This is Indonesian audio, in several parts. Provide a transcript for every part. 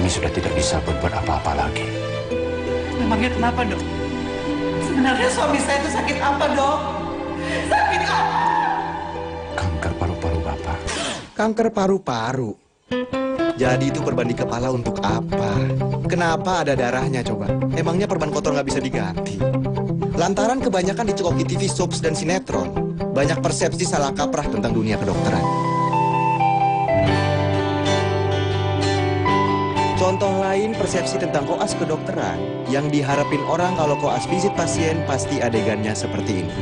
kami sudah tidak bisa berbuat apa-apa lagi. Memangnya kenapa, Dok? Sebenarnya suami saya itu sakit apa, Dok? Sakit apa? Kanker paru-paru Bapak. Kanker paru-paru. Jadi itu perban di kepala untuk apa? Kenapa ada darahnya coba? Emangnya perban kotor nggak bisa diganti? Lantaran kebanyakan dicekoki TV soaps dan sinetron, banyak persepsi salah kaprah tentang dunia kedokteran. Contoh lain persepsi tentang koas kedokteran yang diharapin orang kalau koas visit pasien pasti adegannya seperti ini.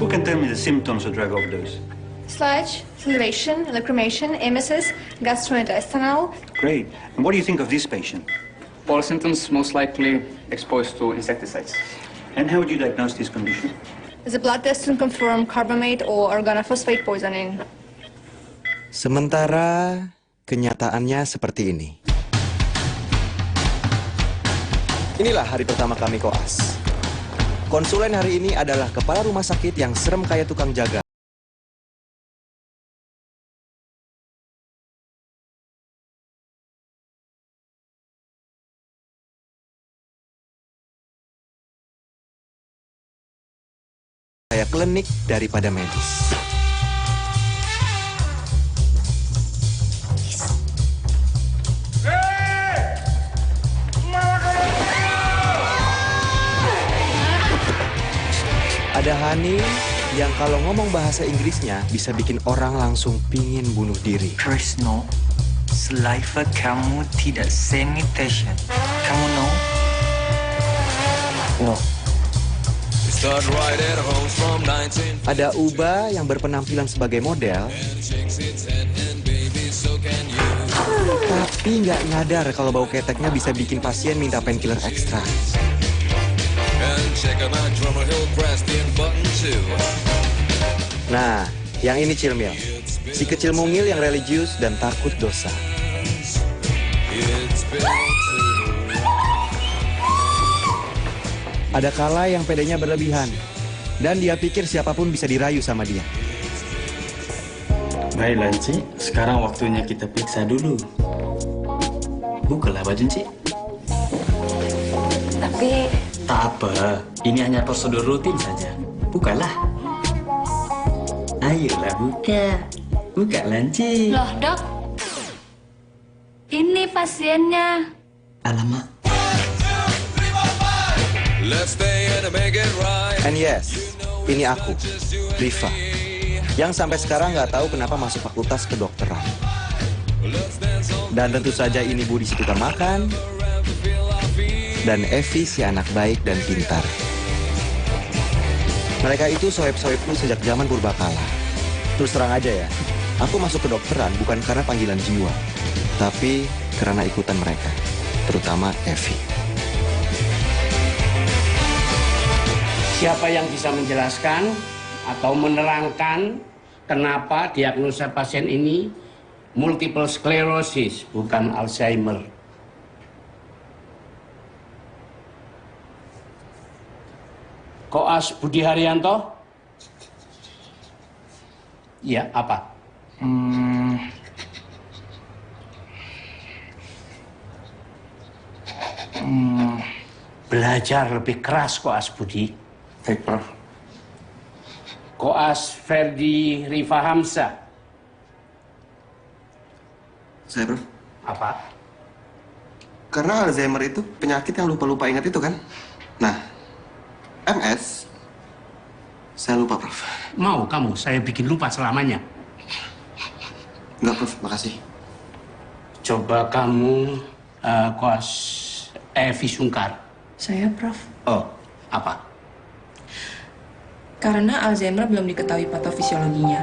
Who can tell me the symptoms of drug overdose? Sludge, salivation, lacrimation, emesis, gastrointestinal. Great. And what do you think of this patient? All symptoms most likely exposed to insecticides. And how would you diagnose this condition? The blood test can confirm carbamate or organophosphate poisoning. Sementara kenyataannya seperti ini. Inilah hari pertama kami koas. Konsulen hari ini adalah kepala rumah sakit yang serem kayak tukang jaga. Kayak klinik daripada medis. Ada Hani yang kalau ngomong bahasa Inggrisnya bisa bikin orang langsung pingin bunuh diri. Tresno, saliva kamu tidak sanitation. Kamu know? No. Ada Uba yang berpenampilan sebagai model, tapi nggak nyadar kalau bau keteknya bisa bikin pasien minta painkiller ekstra. Nah, yang ini Cilmil, si kecil mungil yang religius dan takut dosa. Ada kala yang pedenya berlebihan, dan dia pikir siapapun bisa dirayu sama dia. Baik, Lanci. Sekarang waktunya kita periksa dulu. Bukalah baju, Ci. Tapi... Tak apa. Ini hanya prosedur rutin saja. Bukalah. Ayolah, buka. Buka, Lanci. Loh, Dok. Ini pasiennya. Alamak. And yes, ini aku, Riva, yang sampai sekarang nggak tahu kenapa masuk fakultas kedokteran. Dan tentu saja ini Budi si tukang makan, dan Evi si anak baik dan pintar. Mereka itu sohib-sohibku sejak zaman purbakala. Terus terang aja ya, aku masuk kedokteran bukan karena panggilan jiwa, tapi karena ikutan mereka, terutama Evi. Siapa yang bisa menjelaskan atau menerangkan kenapa diagnosa pasien ini multiple sclerosis, bukan Alzheimer? Koas Budi Haryanto? Ya, apa? Belajar lebih keras, Koas Budi. Baik, Prof. Koas Ferdi Rifa Hamzah. Saya, Prof. Apa? Karena Alzheimer itu penyakit yang lupa-lupa ingat itu kan? Nah, MS, saya lupa, Prof. Mau kamu saya bikin lupa selamanya? Enggak, Prof. Makasih. Coba kamu, Koas Evi Sungkar. Saya, Prof. Oh, apa? Karena Alzheimer belum diketahui patofisiologinya.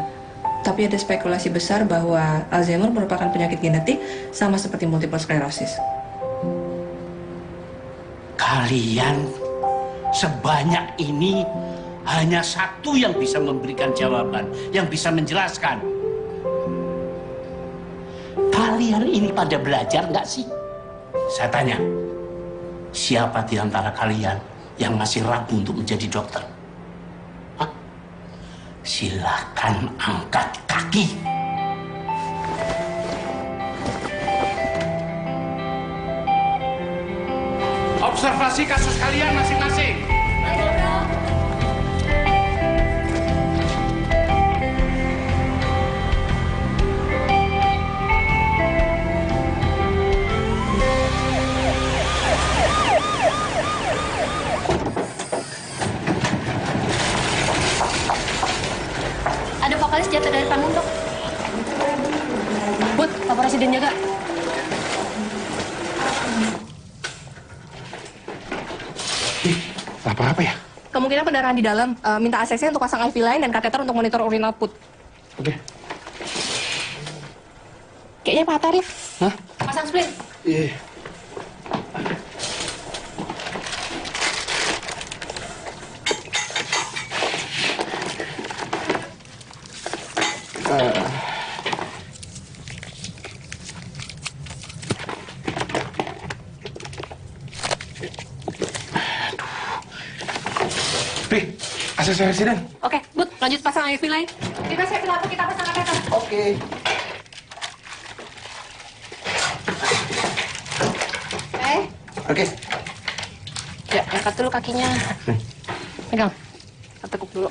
Tapi ada spekulasi besar bahwa Alzheimer merupakan penyakit genetik sama seperti multiple sclerosis. Kalian sebanyak ini hanya satu yang bisa memberikan jawaban, yang bisa menjelaskan. Kalian ini pada belajar nggak sih? Saya tanya, siapa di antara kalian yang masih ragu untuk menjadi dokter? Hah? Silakan angkat kaki. Observasi kasus kalian masing-masing. Ada vokalis jatuh dari panggung, Dok. Bud, Pak Presiden jaga. Apa ya? Kemungkinan pendarahan di dalam. Minta ACC untuk pasang IV line dan kateter untuk monitor urin output. Oke. Kayaknya Pak Tarif. Hah? Pasang splint. Iya. ACC Residen. Oke, Bud, lanjut pasang IV line. Kita siapin lampu, kita pasang kateter. Oke. Oke. Ya, angkat dulu kakinya. Pegang. Kita tekuk dulu.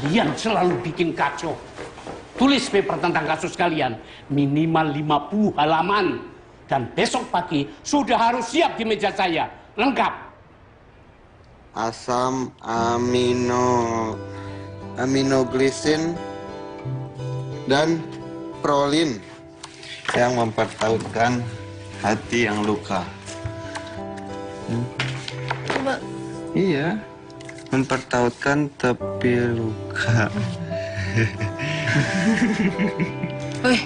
Kalian selalu bikin kacau. Tulis paper tentang kasus kalian, minimal 50 halaman. Dan besok pagi sudah harus siap di meja saya, lengkap. Asam aminoglisin dan prolin yang mempertautkan hati yang luka. Coba. Iya, mempertautkan tepi luka. Wih,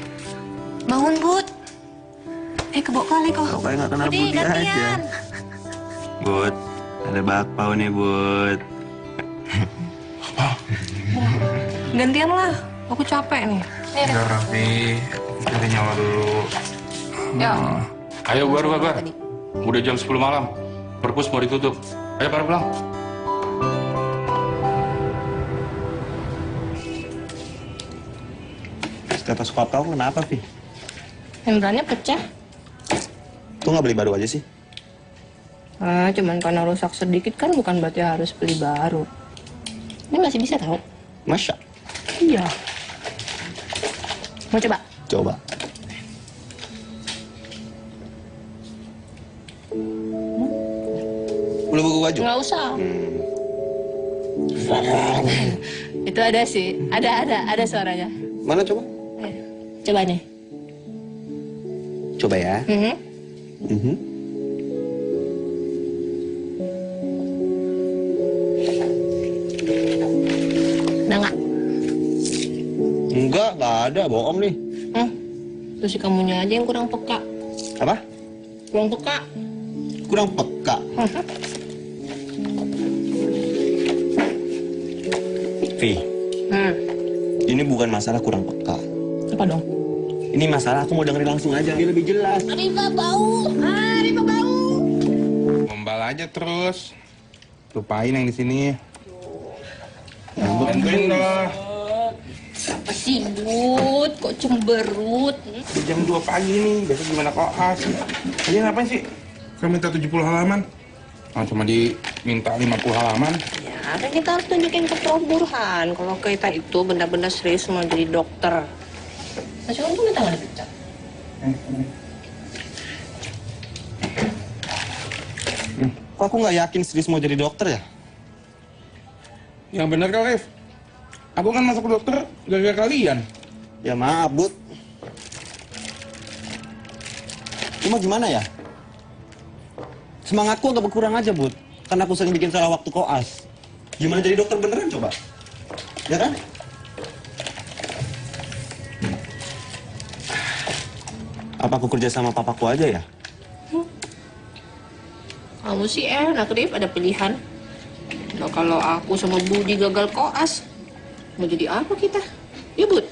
bangun, Bud. Kebok kali kok. Kok kayak nggak kenal Budi, Budi aja. gantian. Bud, ada bakpao nih, Bud. Gantian lah. Aku capek nih. Udah rapi, cari nyawa dulu. Ya. Ayo Bar. Udah jam 10 malam. Perpus mau ditutup. Ayo pada pulang. Stetoskop kau kenapa, Pi? Membrannya pecah. Kok nggak beli baru aja sih? Cuman karena rusak sedikit kan bukan berarti harus beli baru. Ini masih bisa tahu. Masya. Iya. Mau coba? Coba. Belum buku baju? Nggak usah. Itu ada sih. Ada suaranya. Mana coba? Coba nih. Coba ya. Ada nggak? Nggak ada. Bohong nih. Terus si kamunya aja yang kurang peka. Apa? Kurang peka. Kurang peka. Vi, ini bukan masalah kurang peka. Apa dong? Ini masalah aku mau dengerin langsung aja. Biar lebih jelas. Riva bau. Riva bau. Gombal aja terus. Lupain yang di sini. Bantuin dong. Apa sih, Bud? Kok cemberut? Jam 2 pagi nih, besok gimana koas? Kalian ngapain sih? Kamu minta 70 halaman? Cuma diminta 50 halaman? Ya, kan kita harus tunjukin ke Prof. Burhan kalau kita itu benar-benar serius mau jadi dokter. Nah, cuma tuh minta nggak dipecat. Kok aku nggak yakin serius mau jadi dokter ya? Yang bener kali, Rif. Aku kan masuk ke dokter gara-gara kalian. Ya maaf, Bud. Cuma gimana ya? Semangatku agak berkurang aja, Bud. Karena aku sering bikin salah waktu koas. Gimana jadi dokter beneran coba? Ya kan? Apa aku kerja sama papaku aja ya? Kamu sih enak, Rif, ada pilihan. Nah, kalau aku sama Budi gagal koas, mau jadi apa kita? Ya, Bud?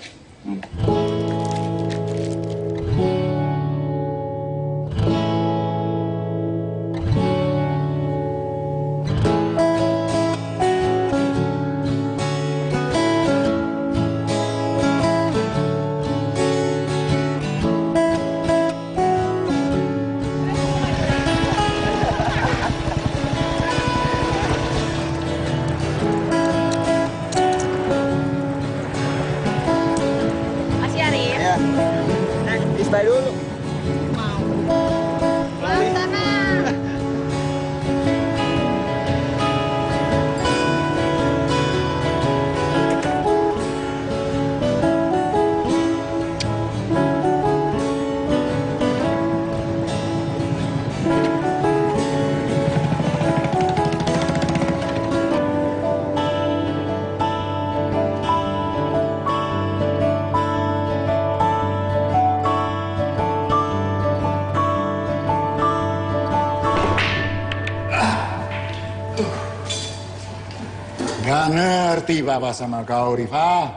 Nggak ngerti Papa sama kau, Rifa.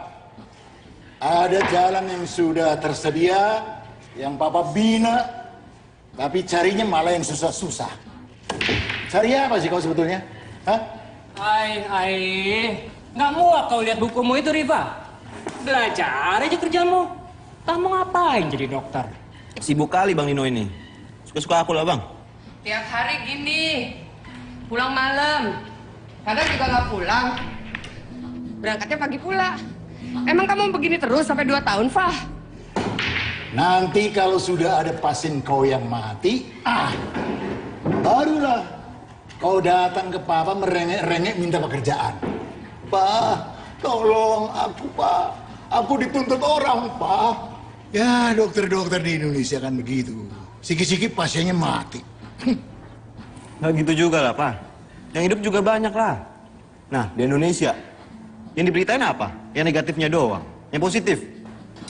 Ada jalan yang sudah tersedia, yang Papa bina, tapi carinya malah yang susah-susah. Cari apa sih kau sebetulnya? Hah? Nggak muak kau lihat bukumu itu, Rifa. Belajar aja kerjamu. Kamu ngapain jadi dokter? Sibuk kali Bang Nino ini. Suka-suka aku lah, Bang. Tiap hari gini, pulang malam. Kadang juga nggak pulang. Berangkatnya pagi pula. Emang kamu begini terus sampai 2 tahun, Fah? Nanti kalau sudah ada pasien kau yang mati, barulah kau datang ke Papa merengek-rengek minta pekerjaan. Pak, tolong aku, Pak. Aku dituntut orang, Pak. Ya, dokter-dokter di Indonesia kan begitu. Sikit-sikit pasiennya mati. Nggak gitu juga lah, Pak. Yang hidup juga banyak lah. Nah, di Indonesia, yang diberitain apa? Yang negatifnya doang. Yang positif,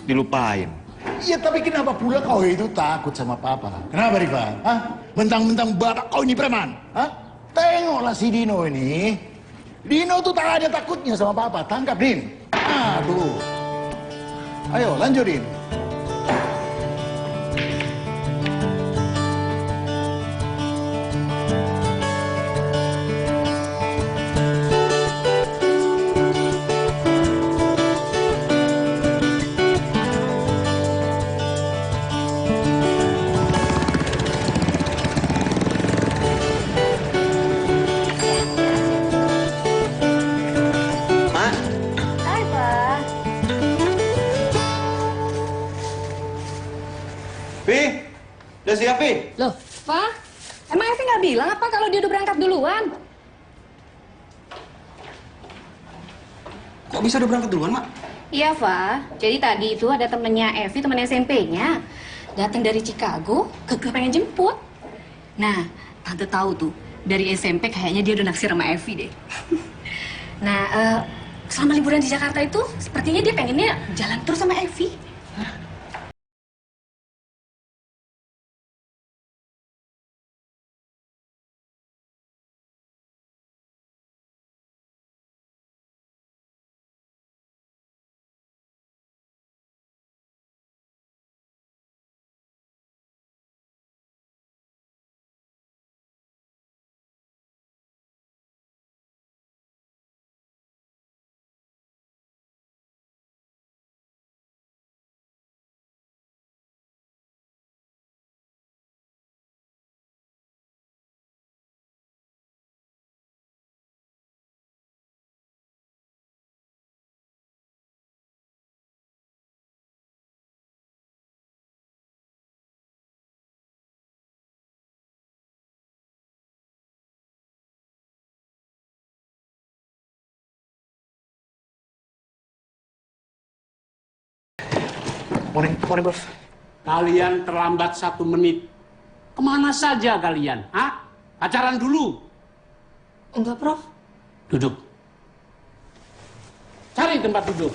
dilupain. Iya, tapi kenapa pula kau itu takut sama Papa? Kenapa, Rifa? Hah? Mentang-mentang bapak kau ini preman? Hah? Tengoklah si Dino ini. Dino tuh tak ada takutnya sama Papa. Tangkap, Din. Aduh. Ayo, lanjutin. Udah siap, Pi? Loh, Pak? Emang Evi nggak bilang apa kalau dia udah berangkat duluan? Kok bisa udah berangkat duluan, Mak? Iya, Fa. Jadi tadi itu ada temennya Evi, temen SMP-nya. Datang dari Chicago, keke pengen jemput. Nah, Tante tahu tuh, dari SMP kayaknya dia udah naksir sama Evi deh. Nah, selama liburan di Jakarta itu, sepertinya dia pengennya jalan terus sama Evi. Morning, Prof. Kalian terlambat 1 menit. Kemana saja kalian? Hah? Pacaran dulu? Enggak, Prof. Duduk. Cari tempat duduk.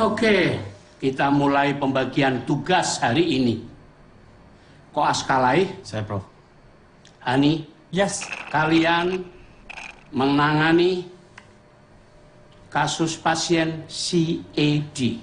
Oke, kita mulai pembagian tugas hari ini. Koas Kalai? Saya, Prof. Hani? Yes. Kalian menangani kasus pasien CAD,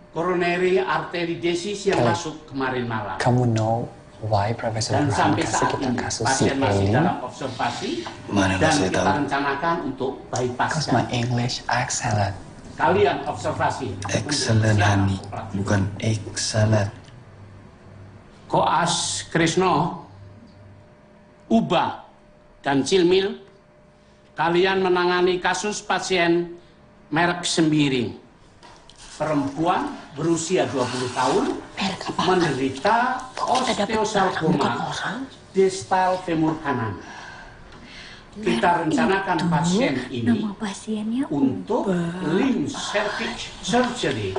coronary artery disease yang masuk kemarin malam. Kamu know why Profesor Dan Abraham sampai kasih saat kita ini kasus pasien masih CAD? dalam observasi Mana dan saya kita tahu? rencanakan untuk bypass. Because my English excellent. Kalian observasi. Excellent, Hani. Bukan excellent. Koas Krisno, Uba, dan Cilmil, kalian menangani kasus pasien merek Sembiring. Perempuan berusia 20 tahun menderita osteosarkoma distal femur kanan. Kita rencanakan pasien ini untuk limb salvage surgery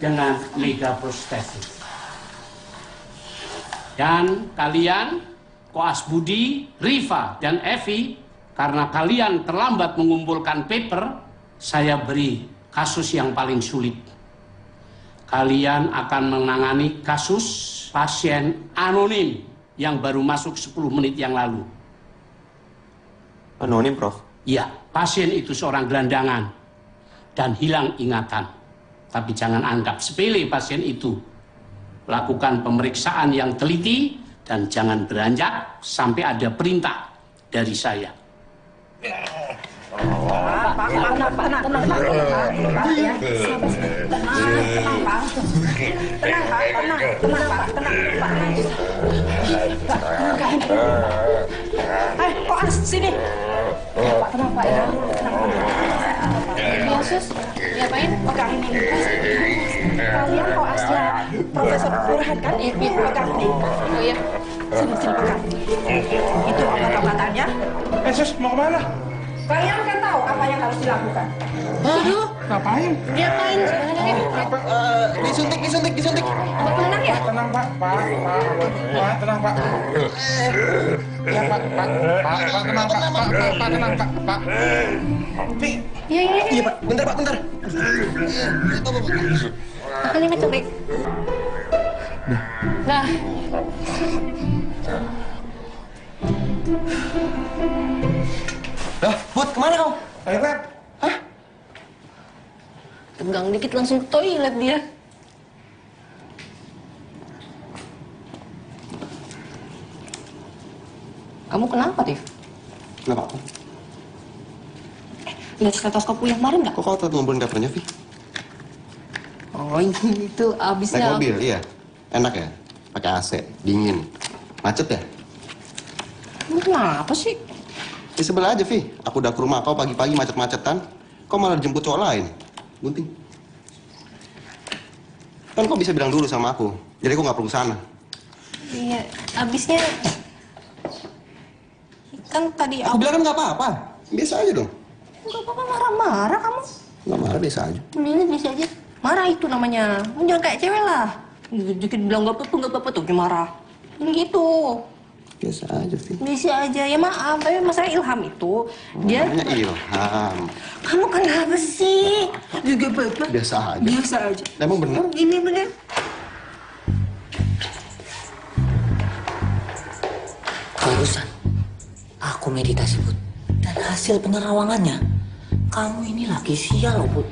dengan megaprosthesis. Dan kalian, Koas Budi, Riva, dan Evi, karena kalian terlambat mengumpulkan paper, saya beri kasus yang paling sulit. Kalian akan menangani kasus pasien anonim yang baru masuk 10 menit yang lalu. Anonim, Prof. Ya, pasien itu seorang gelandangan dan hilang ingatan. Tapi jangan anggap sepele pasien itu. Lakukan pemeriksaan yang teliti dan jangan beranjak sampai ada perintah dari saya. Kok As sini? Pak, tenang Pak ya. Ya Sus, ngapain? Pegangin ini. Kalian kok Asnya Profesor Burhan kan? Iya, pegang ini. Oh iya. Sini pegang. Itu obat-obatannya. Sus, mau kemana? Kalian kan tahu apa yang harus dilakukan. Aduh, ngapain? Ngapain sebenarnya? Disuntik. Obat penenang ya? Tenang, Pak. Pak, tenang, Pak. Ya, Pak, tenang, Pak. Iya, Pak. Bentar, Pak, bentar. Ini mencuri. Nah. Bud, kemana kau? Toilet. Hah? Tegang dikit langsung ke toilet dia. Kamu kenapa, Tif? Kenapa? Lihat stetoskopku yang kemarin nggak? Kok kau tahu ngobrolin kabarnya, Vi? Oh, ini itu abisnya. Naik mobil, iya. Enak ya? Pakai AC, dingin. Macet ya? Kamu kenapa sih? Ya sebelah aja, Vi. Aku udah ke rumah kau pagi-pagi macet-macetan. Kau malah dijemput cowok lain. Gunting. Kan kau bisa bilang dulu sama aku. Jadi aku nggak perlu sana. Iya, abisnya kan tadi Aku bilang kan nggak apa-apa. Biasa aja dong. Nggak apa-apa, marah-marah kamu. Nggak marah, biasa aja. Ini biasa aja. Marah itu namanya. Jangan kayak cewek lah. Dikit bilang nggak apa-apa tuh marah. Gitu. Biasa aja, Vi. Biasa aja. Ya maaf, tapi masalah Ilham itu dia. Namanya Ilham. Kamu kenapa sih? Juga apa-apa. Biasa aja. Biasa aja. Emang bener? Ini bener. Barusan aku meditasi, Bud. Dan hasil penerawangannya, kamu ini lagi sial loh, Bud.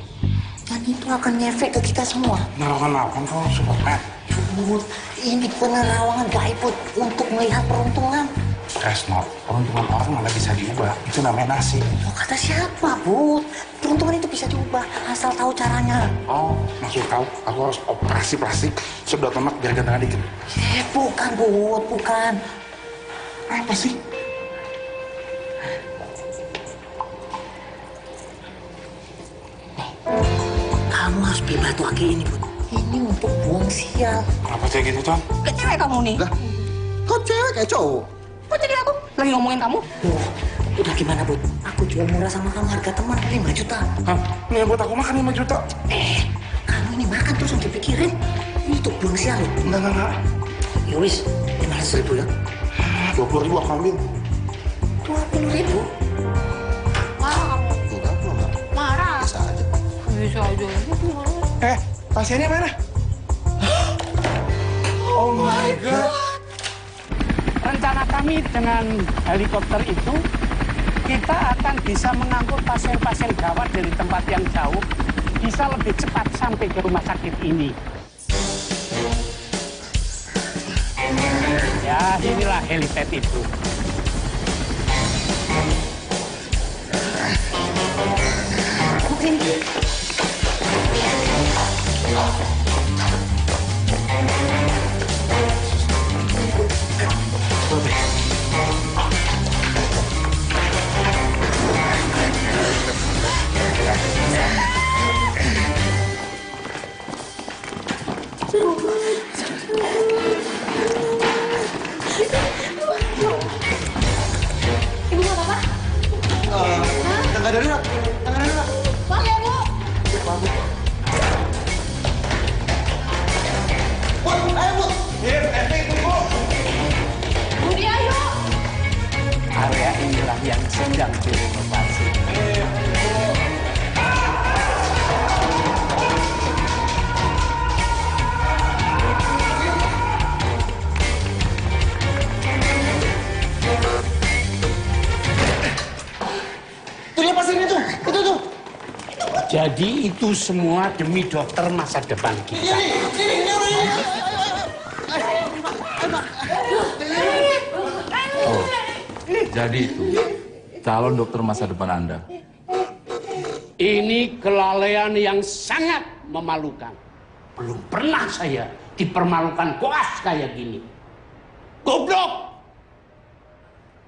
Dan itu akan ngefek ke kita semua. Narawan apa kau, Superman? Bud, ini penerawangan gaib, Bud, untuk melihat peruntungan. Not. Peruntungan orang malah bisa diubah. Itu namanya nasib. Oh, kata siapa, Bud? Peruntungan itu bisa diubah, asal tahu caranya. Oh, maksud kau, aku harus operasi plastik sedot lemak biar gantengan dikit. Bukan, Bud, bukan. Apa sih? Kamu harus beli batu akik ini, Bud. Ini untuk buang sial. Kenapa kayak gitu, Con? Ke cewek kamu nih. Lah, kau cewek kayak cowok? Kok jadi aku? Lagi ngomongin kamu? Udah gimana, Bud? Aku jual murah sama kamu, harga teman 5 juta. Hah? Ini buat aku makan 5 juta. Kamu ini makan terus untuk dipikirin. Ini untuk buang sial loh. Enggak. Ya wis, 500.000 ya. 20.000 aku ambil. 20.000? Marah kamu. Enggak. Marah. Biasa aja. Bisa aja. Pasiennya mana? Oh my God. Rencana kami dengan helikopter itu, kita akan bisa mengangkut pasien-pasien gawat dari tempat yang jauh, bisa lebih cepat sampai ke rumah sakit ini. Ya, inilah helipad itu. Ibu nggak apa-apa? Tangga darurat. Maaf ya, Bu. Budi, ayo. Area inilah yang sedang direnovasi. Jadi itu semua demi dokter masa depan kita. Oh, jadi itu calon dokter masa depan Anda. Ini kelalaian yang sangat memalukan. Belum pernah saya dipermalukan koas kayak gini. Goblok!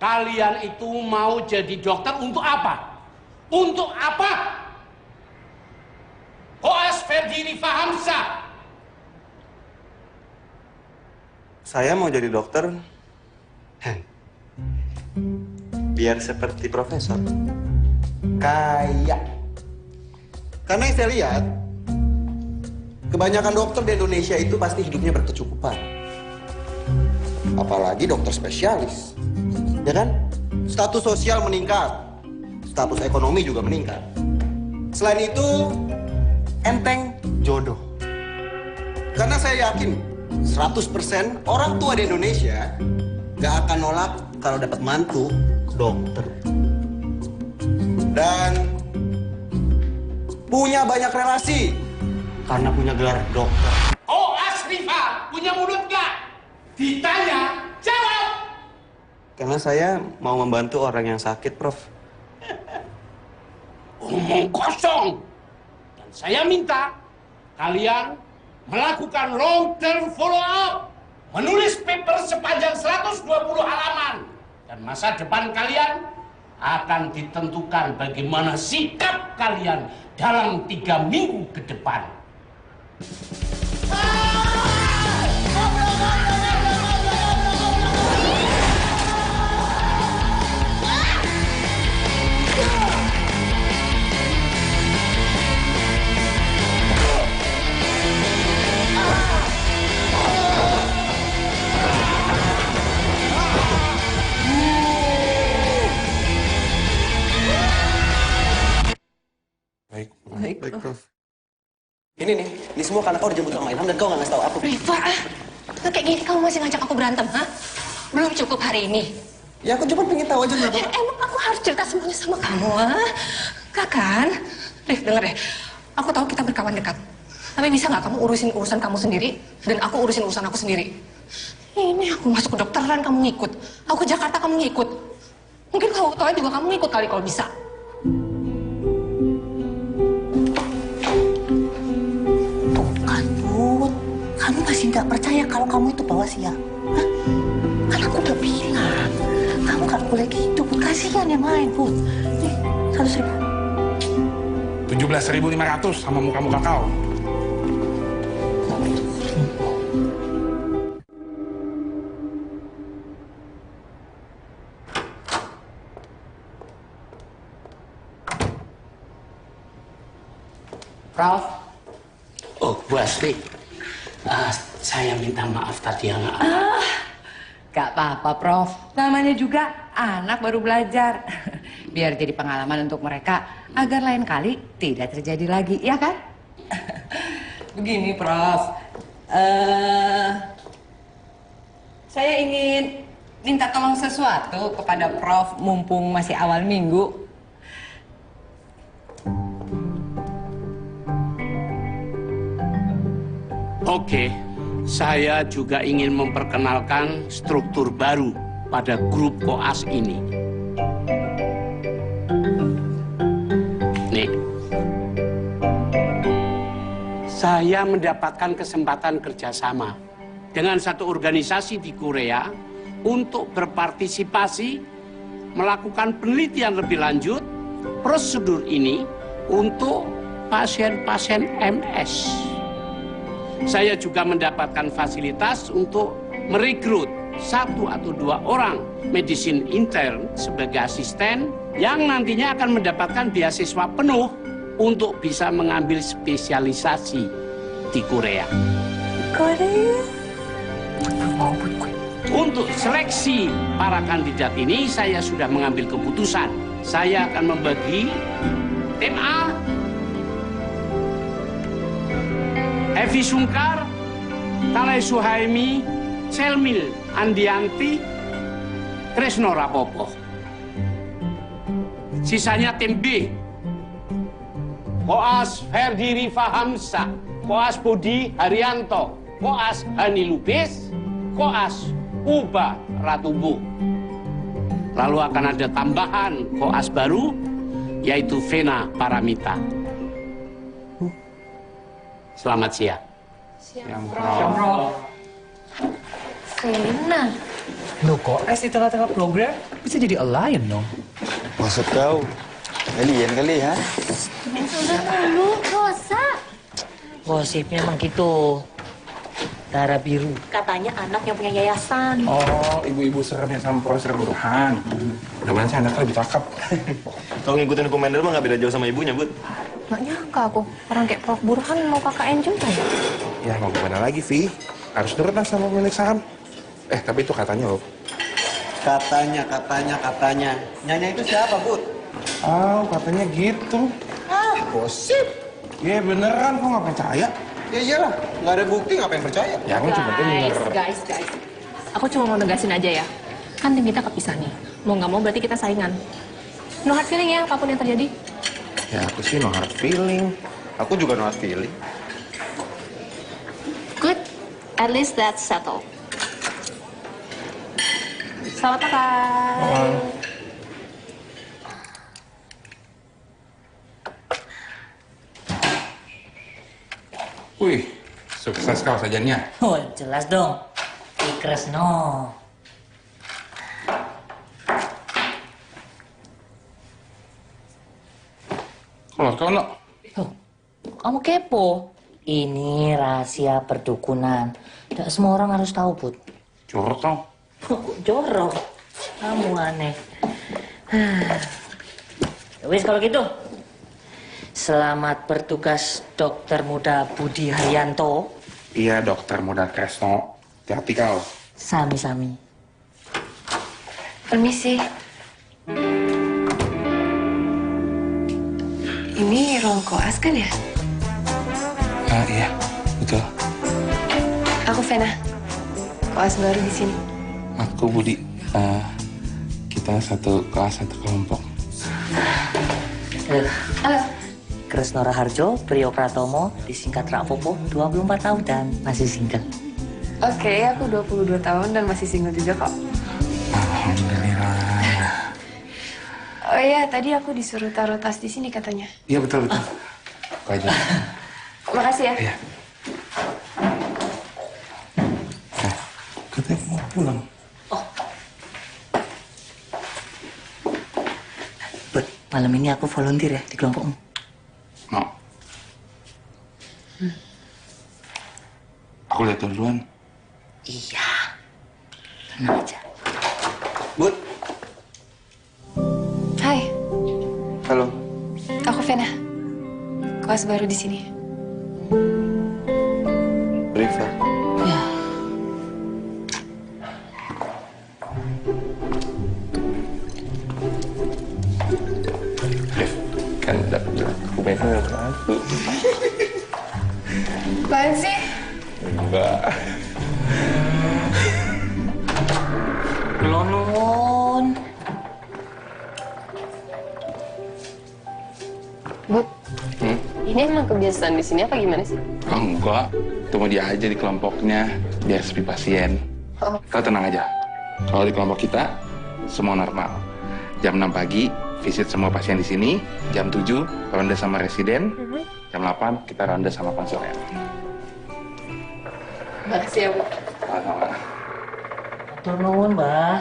Kalian itu mau jadi dokter untuk apa? Untuk apa? Koas Ferdi Riva Hamzah. Saya mau jadi dokter biar seperti profesor. Kaya. Karena yang saya lihat, kebanyakan dokter di Indonesia itu pasti hidupnya berkecukupan. Apalagi dokter spesialis. Ya kan? Status sosial meningkat. Status ekonomi juga meningkat. Selain itu, enteng jodoh. Karena saya yakin 100% orang tua di Indonesia gak akan nolak kalau dapat mantu dokter. Dan punya banyak relasi karena punya gelar dokter. Oh, Asrifa, punya mulut gak? Ditanya, jawab! Karena saya mau membantu orang yang sakit, Prof. Omong kosong! Dan saya minta kalian melakukan long term follow up, menulis paper sepanjang 120 halaman, dan masa depan kalian akan ditentukan bagaimana sikap kalian dalam 3 minggu ke depan. Baik, Prof. Ini semua karena kau dijemput sama Ilham dan kau nggak ngasih tahu aku. Riva, kayak gini kamu masih ngajak aku berantem, ha? Belum cukup hari ini. Ya aku cuma pengen tahu aja kenapa. Ya, emang aku harus cerita semuanya sama kamu, ha? Gak kan? Rif, denger deh. Aku tahu kita berkawan dekat. Tapi bisa nggak kamu urusin urusan kamu sendiri dan aku urusin urusan aku sendiri? Ini aku masuk ke dokteran kamu ngikut. Aku ke Jakarta kamu ngikut. Mungkin kalau toilet juga kamu ngikut kali kalau bisa. Kamu masih nggak percaya kalau kamu itu bawa sial? Hah? Kan aku udah bilang, kamu nggak boleh gitu. Kasihan yang main, Put. Nih, 100.000. 17.500 sama muka-muka kau. Prof. Oh, Bu Asri. Saya minta maaf tadi ya, nggak. Gak apa-apa, Prof. Namanya juga anak baru belajar. Biar jadi pengalaman untuk mereka agar lain kali tidak terjadi lagi, ya kan? Begini, Prof. Saya ingin minta tolong sesuatu kepada Prof mumpung masih awal minggu. Oke, saya juga ingin memperkenalkan struktur baru pada grup koas ini. Nih, saya mendapatkan kesempatan kerjasama dengan satu organisasi di Korea untuk berpartisipasi melakukan penelitian lebih lanjut prosedur ini untuk pasien-pasien MS. Saya juga mendapatkan fasilitas untuk merekrut 1 atau 2 orang medicine intern sebagai asisten yang nantinya akan mendapatkan beasiswa penuh untuk bisa mengambil spesialisasi di Korea. Untuk seleksi para kandidat ini saya sudah mengambil keputusan. Saya akan membagi tim A Evi Sungkar, Talai Suhaimi, Selmil Andianti, Tresno Rapopo. Sisanya tim B. Koas Ferdi Rifa Hamsa, Koas Budi Haryanto, Koas Hani Lubis, Koas Uba Ratubu. Lalu akan ada tambahan koas baru, yaitu Vena Paramita. Selamat siang. Siang, Prof. Vena. Loh kok di tengah-tengah program bisa jadi alien dong? Maksud kau, alien kali ya? Sudah dulu, dosa. Gosipnya emang gitu. Darah biru. Katanya anak yang punya yayasan. Oh, ibu-ibu seremnya sama Profesor Burhan. Mudah-mudahan sih anaknya lebih cakep. Kalau ngikutin Commander mah nggak beda jauh sama ibunya, Bud. Nggak nyangka aku, orang kayak Prof Burhan mau KKN juga ya? Ya, mau gimana lagi, Vi? Harus nurut lah sama pemilik saham. Tapi itu katanya loh. Katanya. Nyanyi itu siapa, Bud? Oh, katanya gitu. Ah, gosip. Ya beneran, kok nggak percaya? Ya iyalah, nggak ada bukti ngapain percaya? Ya, aku cuma denger. Guys. Aku cuma mau negasin aja ya. Kan tim kita kepisah nih. Mau nggak mau berarti kita saingan. No hard feeling ya, apapun yang terjadi. Ya, aku sih no hard feeling. Aku juga no hard feeling. Good. At least that's settled. Selamat makan. Wih, sukses kau sajiannya. Oh, jelas dong. Kresno. Kalau kau no. Kamu kepo. Ini rahasia perdukunan. Tidak semua orang harus tahu, Bud. Jorok kau. Kok jorok? Kamu aneh. Wis kalau gitu. Selamat bertugas dokter muda Budi Haryanto. Iya, dokter muda Kresno. Hati-hati kau. Sami-sami. Permisi. Ini ruang koas kan ya? Iya, betul. Aku Vena. Koas baru di sini. Aku Budi. Kita satu kelas, satu kelompok. Halo. Kresno Raharjo, Priyo Pratomo, disingkat Rapopo, 24 tahun dan masih single. Oke, aku 22 tahun dan masih single juga kok. Alhamdulillah. Oh iya, tadi aku disuruh taruh tas di sini katanya. Iya, betul. Kau aja. Makasih ya. Iya. Katanya mau pulang. Bud, malam ini aku volunteer ya di kelompokmu. Mau. Aku lihat duluan. Iya. Tenang aja. Bud. Hai, Halo. aku Vena. Koas baru di sini. Rifa. Ya. Kan udah bilang aku pengen lagi. Apaan sih? Enggak. Lonon. Bud, ini emang kebiasaan di sini apa gimana sih? Enggak. Tunggu dia aja di kelompoknya biar sepi pasien. Oh. Kau tenang aja. Kalau di kelompok kita semua normal. Jam 6 pagi visit semua pasien di sini. Jam 7 ronde sama residen. Jam 8 kita ronde sama konsulen. Makasih ya, Bu. Sama-sama. Atur nuwun, Mbah.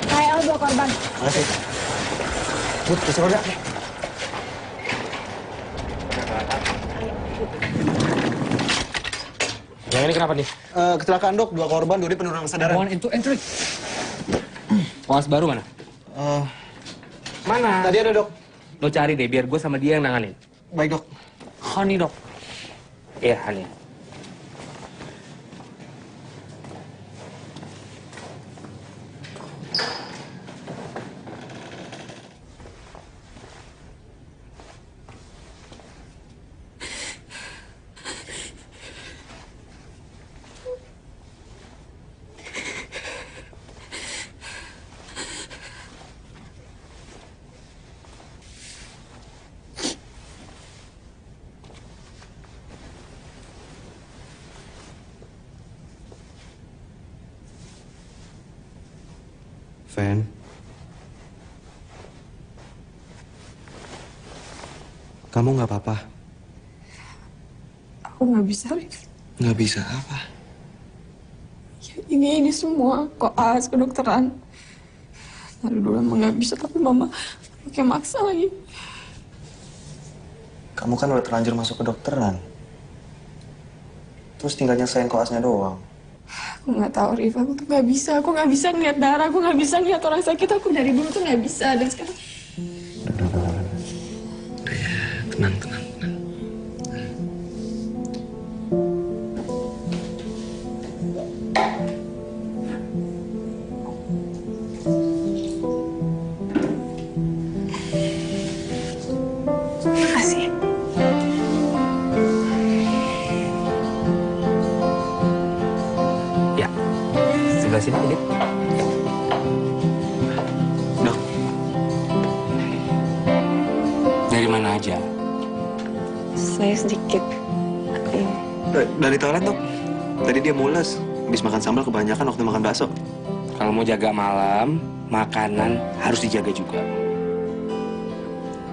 Hai, Al, bawa korban. Makasih. Bud, kursi roda. Yang ini kenapa nih? Kecelakaan dok, 2 korban, 2 penurunan kesadaran. One into entry. Koas baru mana? Mana? Tadi ada, Dok. Lo cari deh, biar gue sama dia yang nanganin. Baik, Dok. Hani, Dok. Iya, Hani. Fen. Kamu nggak apa-apa? Aku nggak bisa, Rif. Nggak bisa apa? Ya, ini semua koas kedokteran. Dari dulu emang nggak bisa, tapi mama pakai maksa lagi. Kamu kan udah terlanjur masuk kedokteran. Terus tinggal nyelesain koasnya doang. Aku nggak tahu, Rif. Aku tuh nggak bisa. Aku nggak bisa ngeliat darah. Aku nggak bisa ngeliat orang sakit. Aku dari dulu tuh nggak bisa. Dan sekarang... Tenang. Makasih. Ya, sebelah sini, Adit. Dok. Dari mana aja? Saya sedikit. Dari toilet, Dok. Tadi dia mules. Habis makan sambal kebanyakan waktu makan bakso. Kalau mau jaga malam, makanan harus dijaga juga.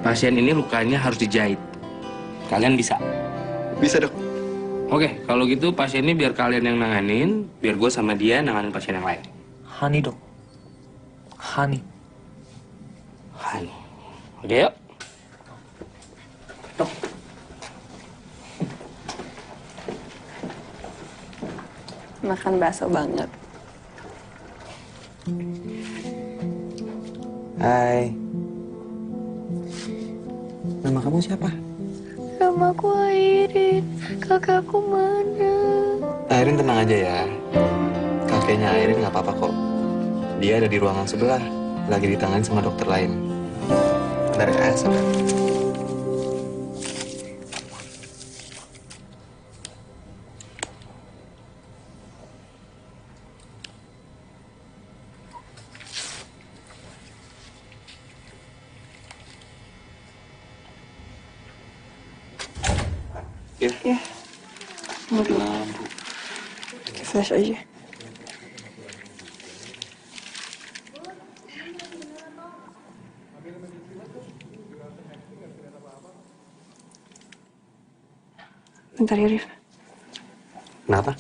Pasien ini lukanya harus dijahit. Kalian bisa? Bisa, Dok. Oke, kalau gitu pasien ini biar kalian yang nanganin, biar gue sama dia nanganin pasien yang lain. Hani, Dok. Hani. Oke, yuk. Makan bakso banget. Hai. Nama kamu siapa? Namaku Airin. Kakakku mana? Airin tenang aja ya. Kakeknya Airin nggak apa-apa kok. Dia ada di ruangan sebelah. Lagi ditangani sama dokter lain. Bentar ya, sabar. Ya. Lampu. Pakai flash aja. Bentar ya, Rif. Kenapa?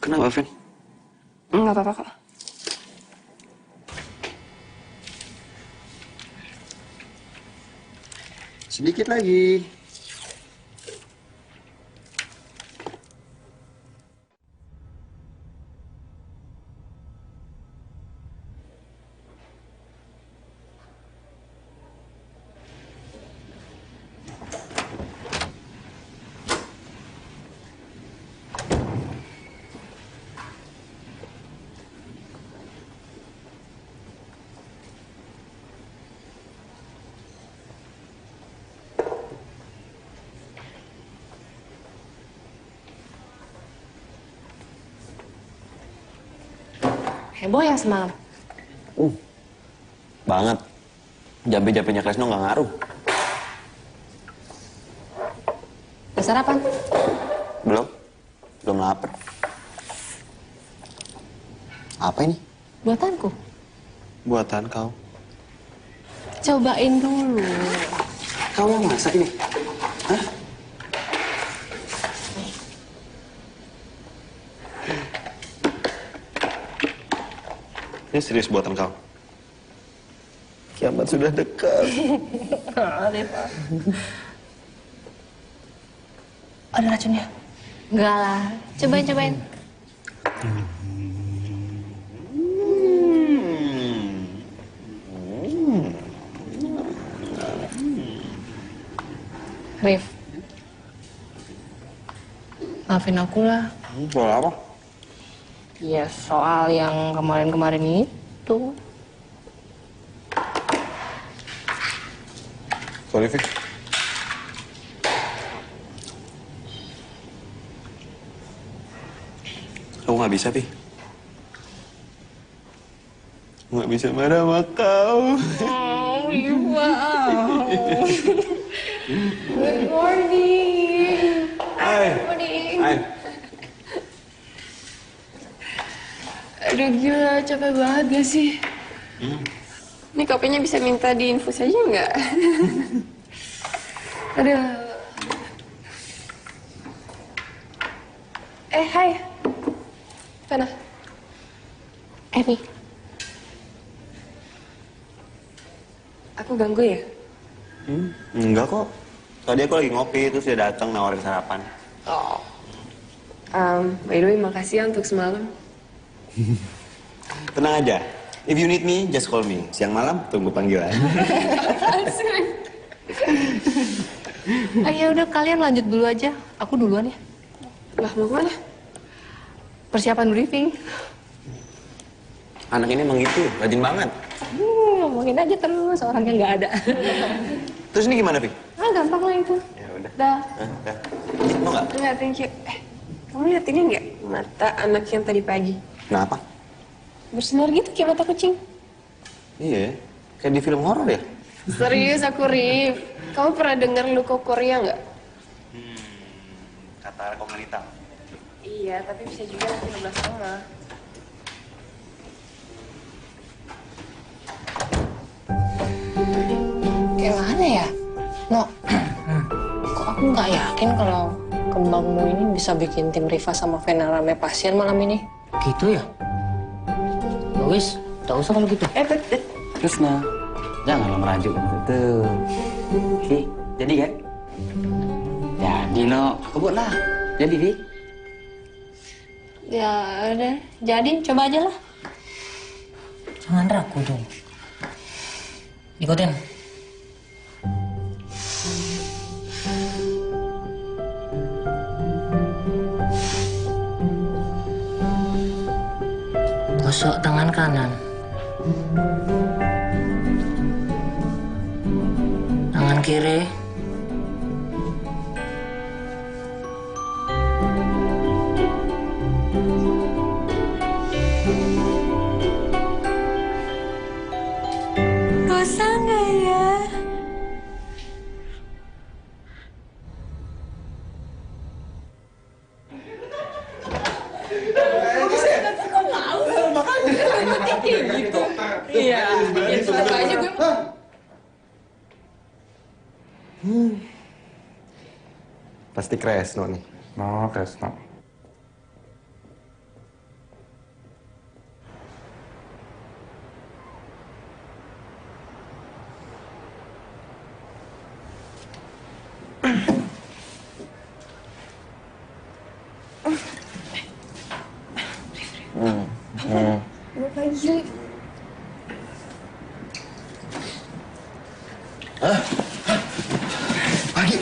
Kenapa, Fen? Nggak apa-apa kok. Sedikit lagi. Heboh ya semalam? Banget. Jambe-jambenya Kresno nggak ngaruh. Udah sarapan? Belum lapar. Apa ini? Buatanku. Buatan kau. Cobain dulu. Kau yang masak ini? Hah? Ini serius buatan kau? Kiamat sudah dekat. Ada racunnya? Enggak lah. Cobain. Rif, maafin aku lah. Soal apa? Ya soal yang kemarin-kemarin itu. Sorry, Vic. Aku nggak bisa, Pi. Nggak bisa marah sama kau. Oh, Riva. Good morning. Hai. Good morning. Hai. Aduh gila, capek banget gak sih? Ini kopinya bisa minta diinfus aja nggak? Aduh. Hai. Mana? Evi. Aku ganggu ya? Enggak kok. Tadi aku lagi ngopi, terus dia datang nawarin sarapan. Oh. By the way, makasih ya untuk semalam. Tenang aja. If you need me, just call me. Siang malam, tunggu panggilan. Ya udah kalian lanjut dulu aja. Aku duluan ya. Lah mau kemana? Persiapan briefing. Anak ini emang gitu, rajin banget. Ngomongin aja terus, orangnya nggak ada. Terus ini gimana, Vic? Gampang lah itu. Ya udah. Dah. Mau nggak? Enggak, thank you. Kamu lihat ini nggak? Mata anak yang tadi pagi. Kenapa? Bersinar gitu kayak mata kucing. Iya, kayak di film horor ya? Serius aku, Rif. Kamu pernah dengar Luko Korea nggak? Kata komunitas. Iya, tapi bisa juga nanti 12 setengah. Kayak mana ya? No, kok aku nggak yakin kalau kembangmu ini bisa bikin tim Riva sama Vena rame pasien malam ini. Gitu ya? Wis, tak usah kalau gitu. Terus nah, janganlah merajuk tuh. Si, jadi kan? Jadi no, kebut lah. Jadi Vi. Ya udah, jadi coba aja lah. Jangan ragu dong. Ikutin. Gosok tangan kanan. Tangan kiri. Dosa nggak ya? Iya, coba aja gue. Pasti Kresno nih. No, Kresno. Pagi. Pagi.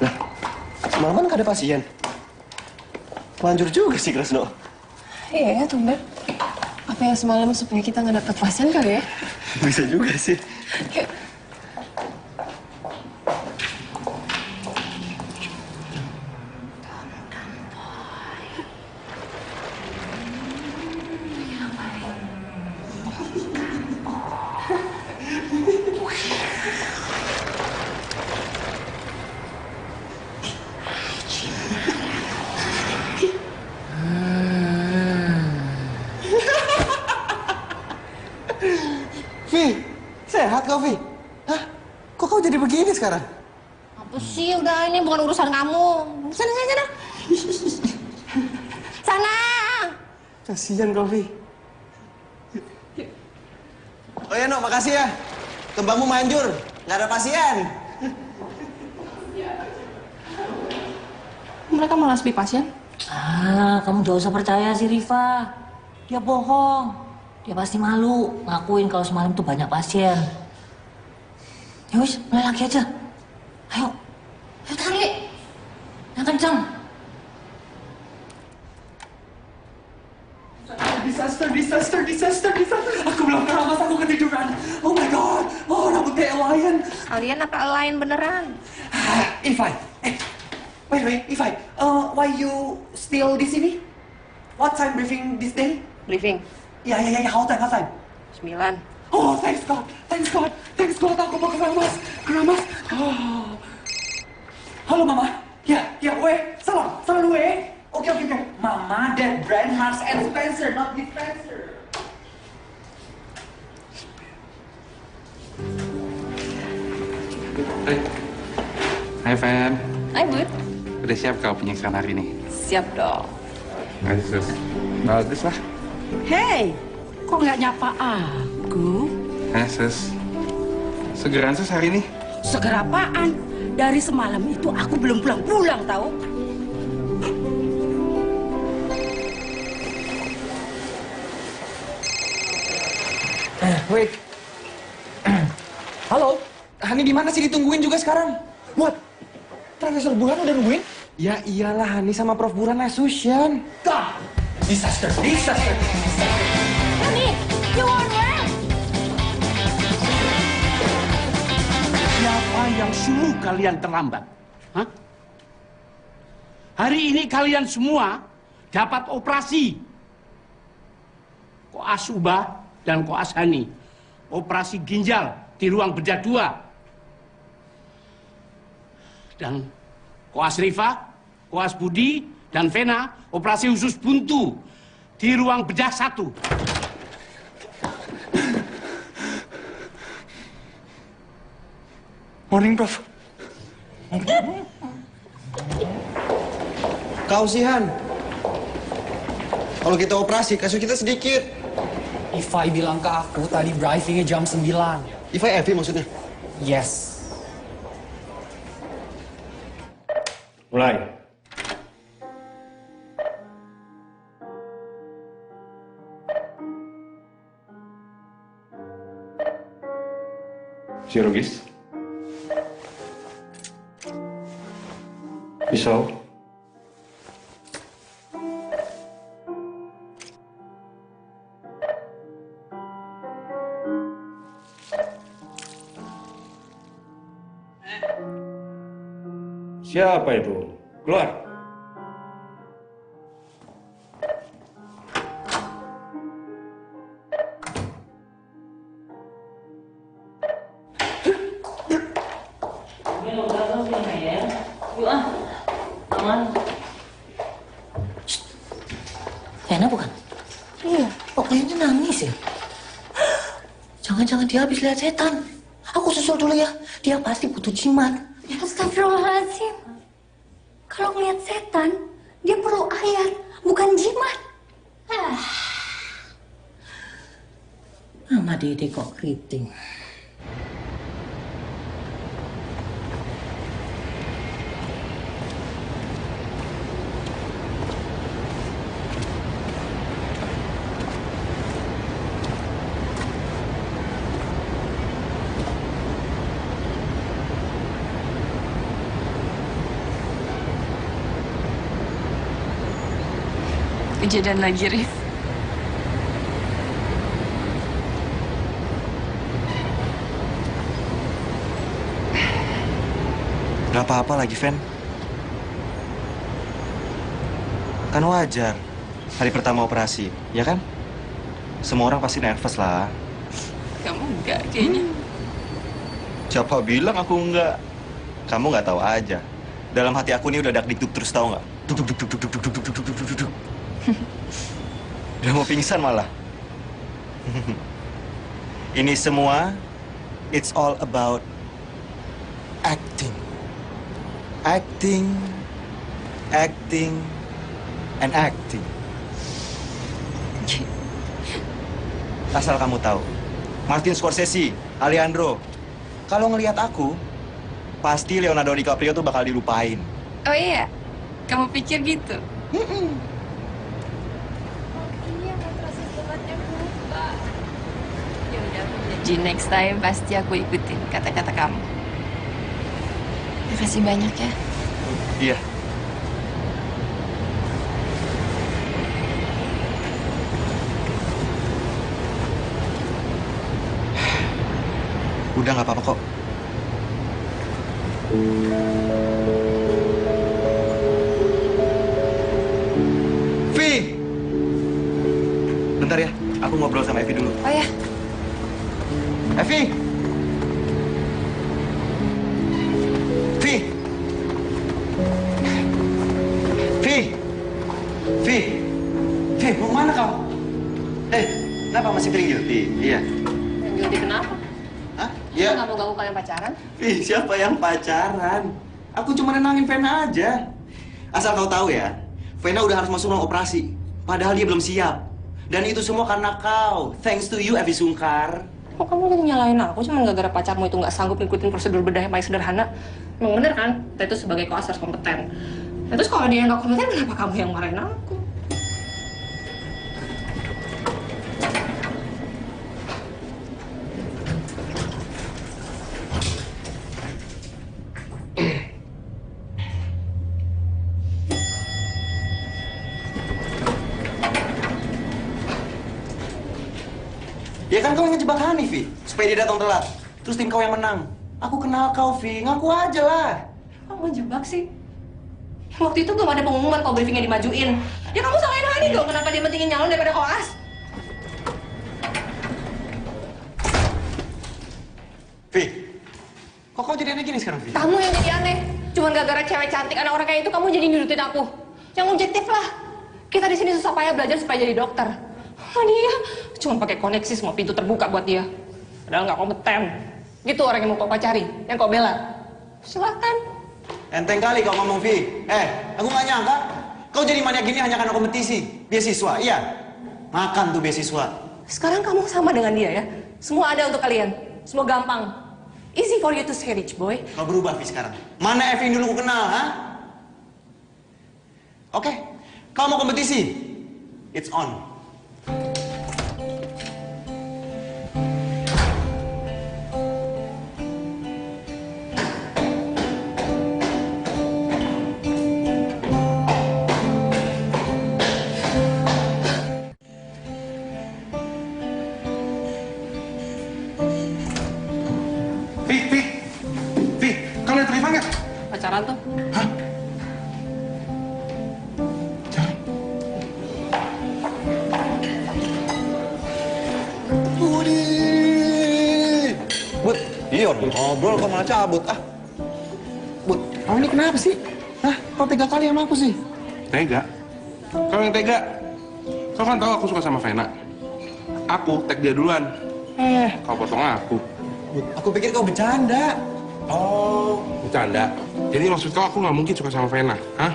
Lah, semalaman nggak ada pasien. Manjur juga sih, Kresno. Iya, tumben. Apa yang semalam supaya kita nggak dapat pasien kali ya? Bisa juga sih. Yuk. Vi, sehat kau, Vi? Hah? Kok kau jadi begini sekarang? Apa sih, udah ini bukan urusan kamu. Sana, sana. Sana. Kasihan kau, Vi. Oh ya, No, makasih ya. Kembangmu manjur, nggak ada pasien. Mereka malah sepi pasien. Kamu gak usah percaya si Riva. Dia bohong. Dia pasti malu ngakuin kalau semalam tuh banyak pasien. Ya wis, mulai lagi aja. Ayo. Ayo tarik. Yang kencang. Disaster. Aku belum keramas, aku ketiduran. Oh my god. Oh, rambutnya lion. Kalian apa lain beneran? Ifai, wait, Ifai. Why you still di sini? What time briefing this day? Briefing? Ya, how time? 9. Oh, thanks God. Aku mau keramas. Oh. Halo Mama. Ya, weh. Salam weh. Oke. Mama, that brand Marks and Spencer, not dispenser. Hai Fan. Hai Bud. Udah siap kau penyiksaan hari ini? Siap dong. Bagus lah. Hei, kok nggak nyapa aku? Sus. Segeran Sus hari ini? Seger apaan? Dari semalam itu aku belum pulang tahu. Wait. Halo, Hani di mana sih, ditungguin juga sekarang? What? Profesor Burhan udah nungguin? Ya iyalah, Hani sama Prof Burhan Asusian. God! Disaster. Hani, you are where? Siapa yang suruh kalian terlambat? Hah? Hari ini kalian semua dapat operasi. Koas Ubah dan Koas Hani. Operasi ginjal di ruang bedah 2. Dan Koas Rifa, Koas Budi, dan Vena operasi usus buntu di ruang bedah 1. Morning, Prof. Kau sih, Han. Kalau kita operasi, kasus kita sedikit. Ifai bilang ke aku tadi briefingnya jam 9. Ifai Evi maksudnya? Yes. Mulai. Chirurgis. Pisau. Siapa itu? Keluar. Vena bukan? Iya. Kok kayaknya nangis ya? Jangan-jangan dia habis lihat setan. Aku susul dulu ya. Dia pasti butuh jimat. Astagfirullahaladzim. Kalau ngeliat setan, dia perlu ayat, bukan jimat. Mama Dede kok keriting. Kejadian lagi, Rif. Gak apa-apa lagi, Fen. Kan wajar. Hari pertama operasi, ya kan? Semua orang pasti nervous lah. Kamu enggak kayaknya. Siapa bilang aku enggak? Kamu nggak tahu aja. Dalam hati aku ini udah dak-dikduk terus, tahu nggak? Duk duk duk duk duk duk duk duk duk duk. Udah mau pingsan malah. Ini semua, it's all about acting. Acting, acting, and acting. Asal kamu tahu, Martin Scorsese, Alejandro, kalau ngelihat aku, pasti Leonardo DiCaprio tuh bakal dilupain. Oh iya? Kamu pikir gitu? Iya, matrasi sebatnya berubah. Ya udah, aku jadi Ji, next time pasti aku ikutin kata-kata kamu. Makasih banyak ya. Iya. Udah nggak apa-apa kok. Vi! Bentar ya, aku ngobrol sama Evi dulu. Oh ya. Evi! Vi! Vi! Vi! Vi, mau kemana kau? Kenapa masih feeling guilty? Iya. Guilty kenapa? Hah? Iya. Iya. Nggak mau ganggu kalian pacaran? Vi, siapa yang pacaran? Aku cuma nenangin Vena aja. Asal kau tahu ya, Vena udah harus masuk ruang operasi. Padahal dia belum siap. Dan itu semua karena kau. Thanks to you, Evi Sungkar. Kok kamu lagi nyalahin aku cuma gara-gara pacarmu itu nggak sanggup ngikutin prosedur bedah yang paling sederhana? Emang bener kan? Kita itu sebagai koas harus kompeten. Nah, terus kalau dia yang nggak kompeten, kenapa kamu yang marahin aku? Ya kan kau yang ngejebak Hani, Vi. Supaya dia datang telat. Terus tim kau yang menang. Aku kenal kau, Vi. Ngaku aja lah. Kamu jebak sih? Waktu itu belum ada pengumuman kalau briefingnya dimajuin. Ya kamu salahin Hani dong, kenapa dia pentingin nyalon daripada koas? Vi, kok kau jadi aneh gini sekarang, Vi? Kamu yang jadi aneh. Cuman gara-gara cewek cantik anak orang kayak itu kamu jadi nyudutin aku. Yang objektif lah. Kita di sini susah payah belajar supaya jadi dokter. Oh dia cuma pakai koneksi semua pintu terbuka buat dia. Padahal nggak kompeten. Gitu orang yang mau kau pacari, yang kau bela. Silakan. Enteng kali kau ngomong, Vi. Aku nggak nyangka kau jadi maniak gini hanya karena kompetisi. Beasiswa, iya. Makan tuh beasiswa. Sekarang kamu sama dengan dia ya. Semua ada untuk kalian. Semua gampang. Easy for you to say rich boy. Kau berubah, Vi, sekarang. Mana Evi yang dulu ku kenal, ha? Oke, kau mau kompetisi? It's on. Pacaran tuh. Hah? Bud, iya ngobrol kok malah cabut. Bud, kamu ini kenapa sih? Hah? Kau tega kali sama aku sih? Tega? Kau yang tega? Kau kan tahu aku suka sama Vena. Aku tag dia duluan. Kau potong aku. Bud, aku pikir kau bercanda. Oh, bercanda. Jadi maksud kau aku nggak mungkin suka sama Vena, hah?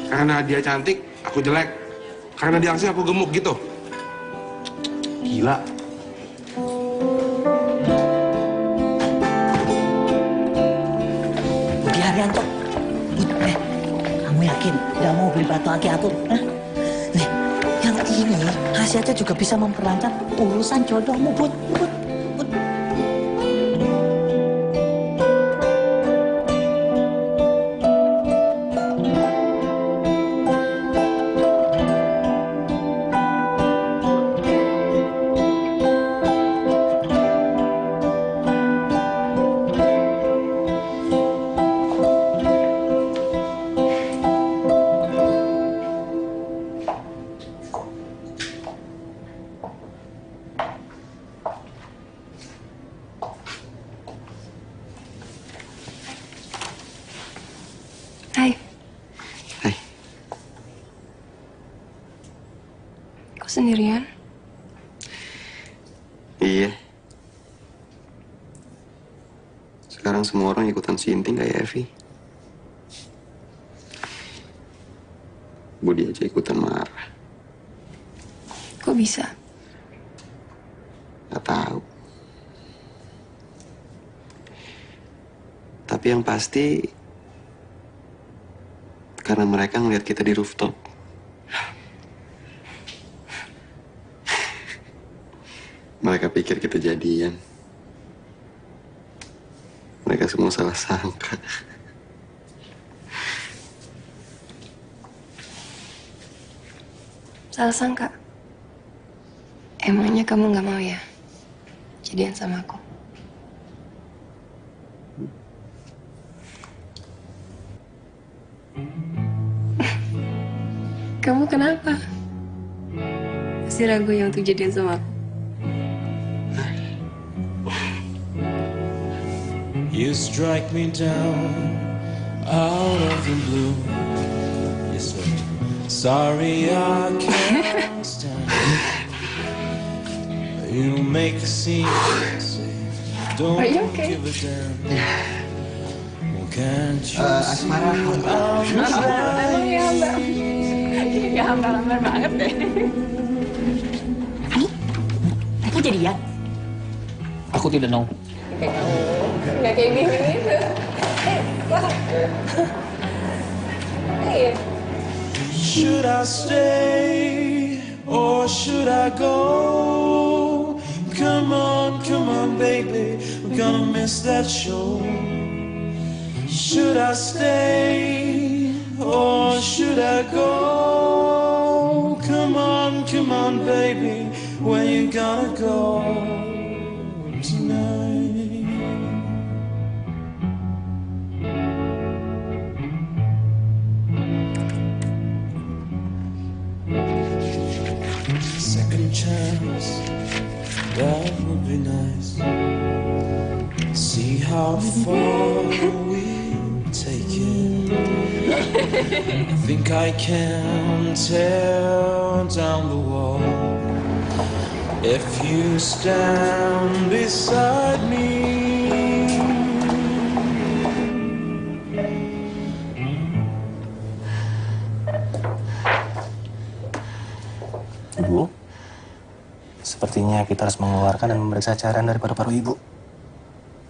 Karena dia cantik, aku jelek. Karena dia aksi, aku gemuk gitu. Gila. Budi Haryanto, kamu yakin nggak mau beli batu aki-aku? Nih, yang ini hasilnya juga bisa memperlancar urusan jodohmu, Bud. Hai. Hai. Kok sendirian? Iya. Sekarang semua orang ikutan sinting kayak Evi. Budi aja ikutan marah. Kok bisa? Gak tahu. Tapi yang pasti karena mereka ngeliat kita di rooftop. Mereka pikir kita jadian. mereka semua salah sangka. Salah sangka? Emangnya kamu nggak mau ya jadian sama aku? Kamu kenapa? Masih ragu ya untuk jadian sama aku? You strike me down out of the blue. You say, sorry I can't stand it. You make a scene, say, don't give a damn. Well, can't you see I'm trying? Ya, hambar banget deh. Aku jadian? Aku tidak mau. Nggak kayak gini gitu. Should I stay or should I go? Come on, baby, we're gonna miss that show. Should I stay or should I go? Come on, baby, where you gonna go tonight? Second chance, that would be nice. See how far we take it. I think I can tear down the wall if you stand beside me. Ibu, sepertinya kita harus mengeluarkan dan memeriksa cairan dari paru-paru ibu.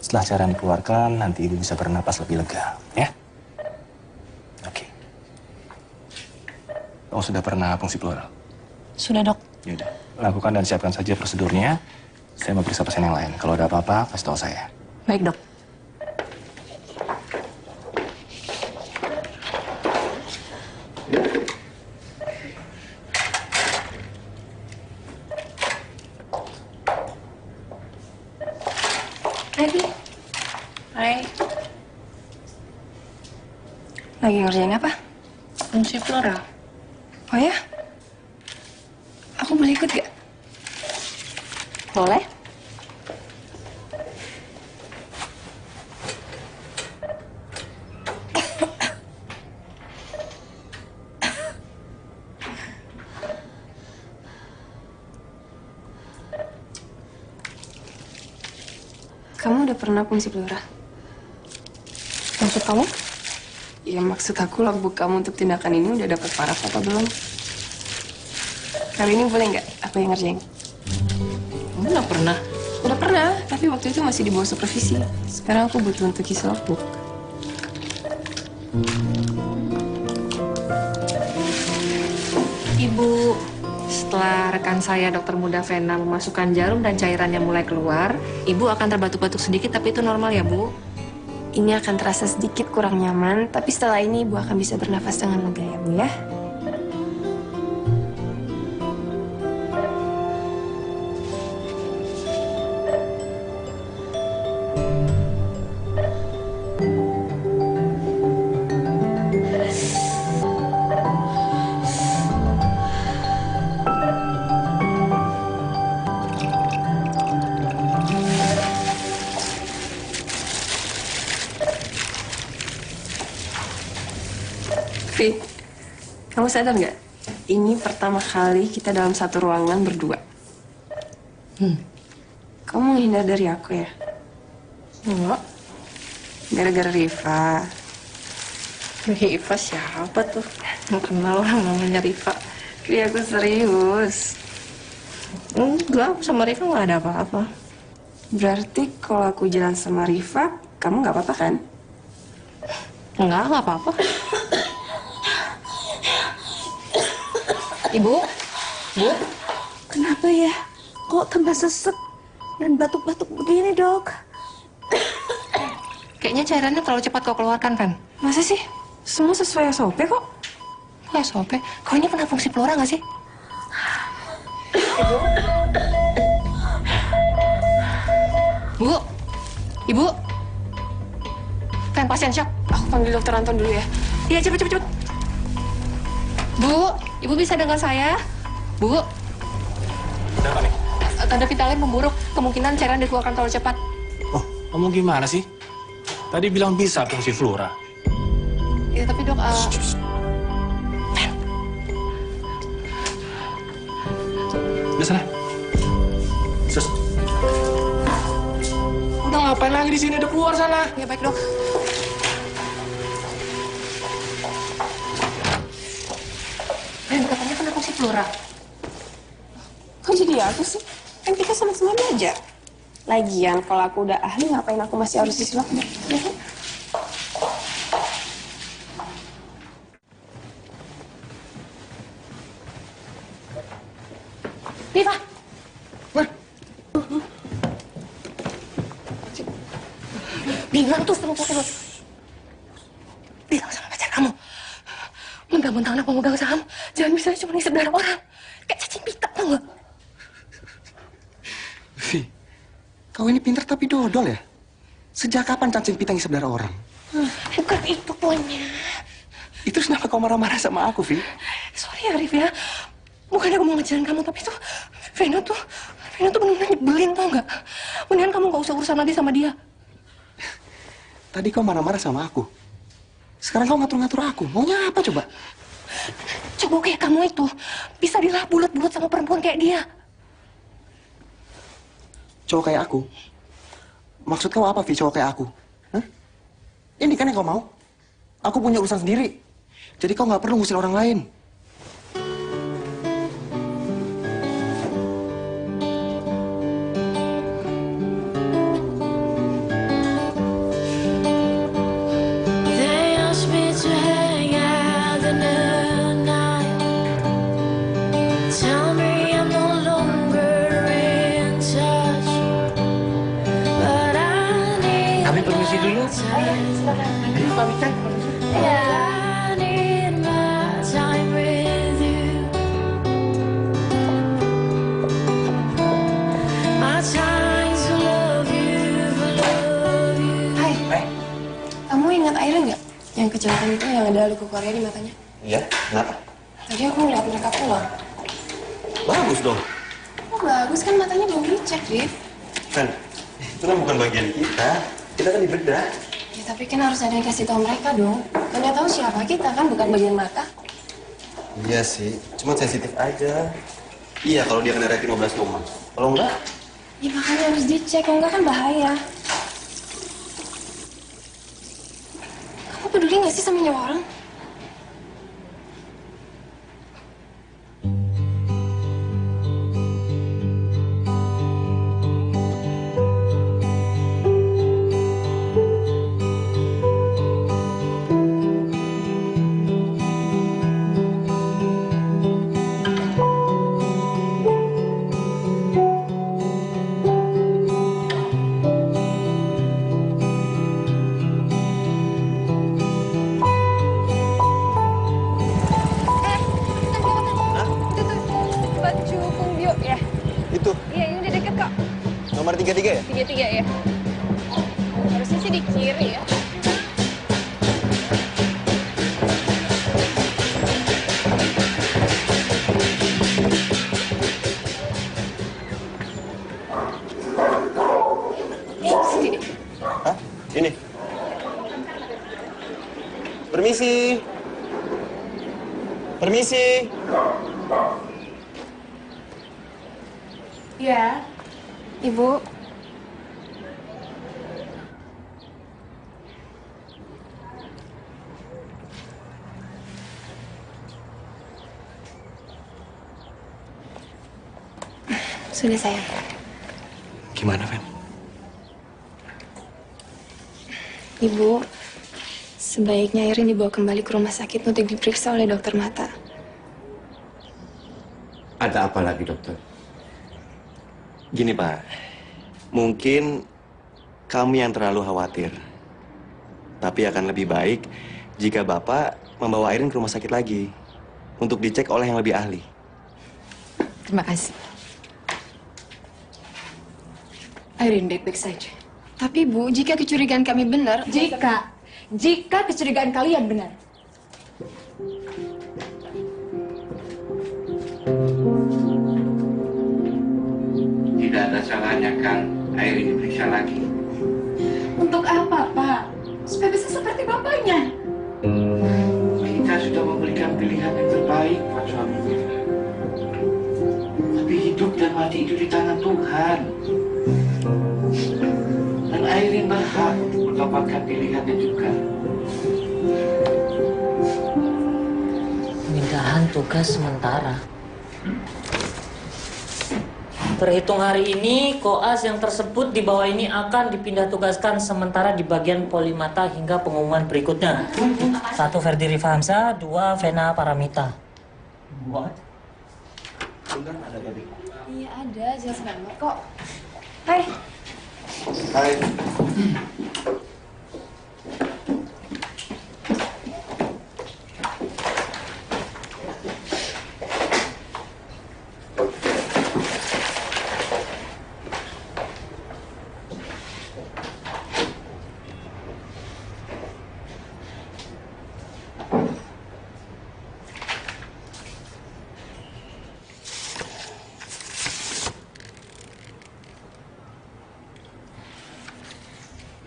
Setelah cairan dikeluarkan, nanti ibu bisa bernapas lebih lega, ya? Oke. Kamu sudah pernah fungsi pleural? Sudah, Dok. Yaudah, lakukan dan siapkan saja prosedurnya. Saya mau periksa pasien yang lain. Kalau ada apa-apa, kasih tahu saya. Baik, Dok. Hai. Lagi ngerjain apa? Fungsi pleural. Oh ya? Aku boleh ikut gak? Boleh. Kamu udah pernah fungsi pleural? Maksud kamu? Ya maksud aku logbook kamu untuk tindakan ini udah dapat paraf apa belum? Kali ini boleh nggak aku yang ngerjain? Kamu nggak pernah? Udah pernah, tapi waktu itu masih di bawah supervisi. Sekarang aku butuh untuk isi logbook. Ibu, setelah rekan saya Dokter Muda Vena memasukkan jarum dan cairannya mulai keluar, Ibu akan terbatuk-batuk sedikit, tapi itu normal ya, Bu? Ini akan terasa sedikit kurang nyaman, tapi setelah ini Ibu akan bisa bernafas dengan lega ya, Bu ya. Vi, kamu sadar nggak? Ini pertama kali kita dalam satu ruangan berdua. Kamu menghindar dari aku ya? Enggak. Gara-gara Riva. Riva siapa tuh? Nggak kenal orang namanya Riva. Vi, aku serius. Enggak, sama Riva nggak ada apa-apa. Berarti kalau aku jalan sama Riva, kamu nggak apa-apa kan? Nggak apa-apa. Ibu? Bu? Kenapa ya? Kok tambah sesek dan batuk-batuk begini, Dok? Kayak Kayaknya cairannya terlalu cepat kau keluarkan, Fen. Masa sih? Semua sesuai SOP kok. Kok SOP? Kau ini pernah fungsi flora nggak sih? Bu, Ibu. Fen, pasien shock. Aku panggil dokter Anton dulu ya. Iya, cepet. Bu, Ibu bisa dengar saya? Bu. Kenapa nih? Tanda vitalnya memburuk. Kemungkinan cairan dikeluarkan terlalu cepat. Oh, kamu gimana sih? Tadi bilang bisa fungsi flora. Ya, tapi dok, Udah sana. Sus. Udah ngapain lagi di sini? Udah keluar sana. Ya baik dok. Katanya kena fungsi flora. Kok jadi aku sih? Kan kita sama-sama belajar. Lagian kalau aku udah ahli, ngapain aku masih harus disulap? Ya kan? Riva. Bilang tuh sama pacar lo. Bilang sama pacar kamu. Mentang-mentang anak pemegang saham, jangan bisa cuma ngisep darah orang. Kayak cacing pita, tau gak? Vi, kau ini pintar tapi dodol ya? Sejak kapan cacing pita ngisep darah orang? Bukan itu poinnya. Itu kenapa kau marah-marah sama aku, Vi? Sorry ya, Rif ya. Bukannya aku mau ngejalan kamu, tapi tuh Vena tuh benar-benar nyebelin, tau gak? Mendingan kamu gak usah urusan lagi sama dia. Tadi kau marah-marah sama aku. Sekarang kau ngatur-ngatur aku. Maunya apa coba? Coba kayak kamu itu bisa dilap bulat-bulat sama perempuan kayak dia. Cowok kayak aku? Maksud kau apa, Vi, cowok kayak aku? Hah? Ini kan yang kau mau? Aku punya urusan sendiri. Jadi kau nggak perlu ngusil orang lain. They asked me to hang out in the night. Tell me I'm no longer in touch. But I need Kami permisi dulu. Pamitan. I need my time with you. My time to love you, love you. Hai. Kamu ingat Airen nggak? Yang kecelakaan itu yang ada luka Korea di matanya. Iya, kenapa? Tadi aku ngeliat mereka pulang. Bagus dong. Oh bagus kan matanya belum dicek, Rif. Kan, itu kan bukan bagian kita. Kita kan dibedah. Ya tapi kan harus ada yang kasih tahu mereka dong. Kan nggak tahu siapa kita kan, bukan bagian mata. Iya sih, cuma sensitif aja. Iya, kalau dia kena retinoblastoma. Kalau enggak, Ya makanya harus dicek, kalau nggak kan bahaya. Kamu peduli nggak sih sama nyawa orang? Baju Pungbio ya? itu Iya, ini udah deket kok. nomor 33 ya? 33 ya. Harusnya sih di kiri ya. Sini. Hah? Ini. Permisi. Permisi. Ya. Ibu. Sudah sayang. Gimana, Fen? Ibu, sebaiknya Irin dibawa kembali ke rumah sakit untuk diperiksa oleh dokter mata. Ada apa lagi, dokter? Gini, Pak. Mungkin kamu yang terlalu khawatir. Tapi akan lebih baik jika Bapak membawa Airin ke rumah sakit lagi untuk dicek oleh yang lebih ahli. Terima kasih. Airin baik-baik saja. Tapi Bu, jika kecurigaan kami benar... Jika kecurigaan kalian benar. Tidak ada salahnya kan Airin diperiksa lagi. Untuk apa, Pak? Supaya bisa seperti bapaknya. Kita sudah memberikan pilihan yang terbaik buat suaminya. Tapi hidup dan mati itu di tangan Tuhan. Dan Airin berhak untuk mendapatkan pilihannya juga. Pemindahan tugas sementara. Terhitung hari ini, koas yang tersebut di bawah ini akan dipindah tugaskan sementara di bagian polimata hingga pengumuman berikutnya. 1. Ferdi Rifahamsa, 2. Vena Paramita. What? Iya ada, jelas banget kok. Hai. Hai.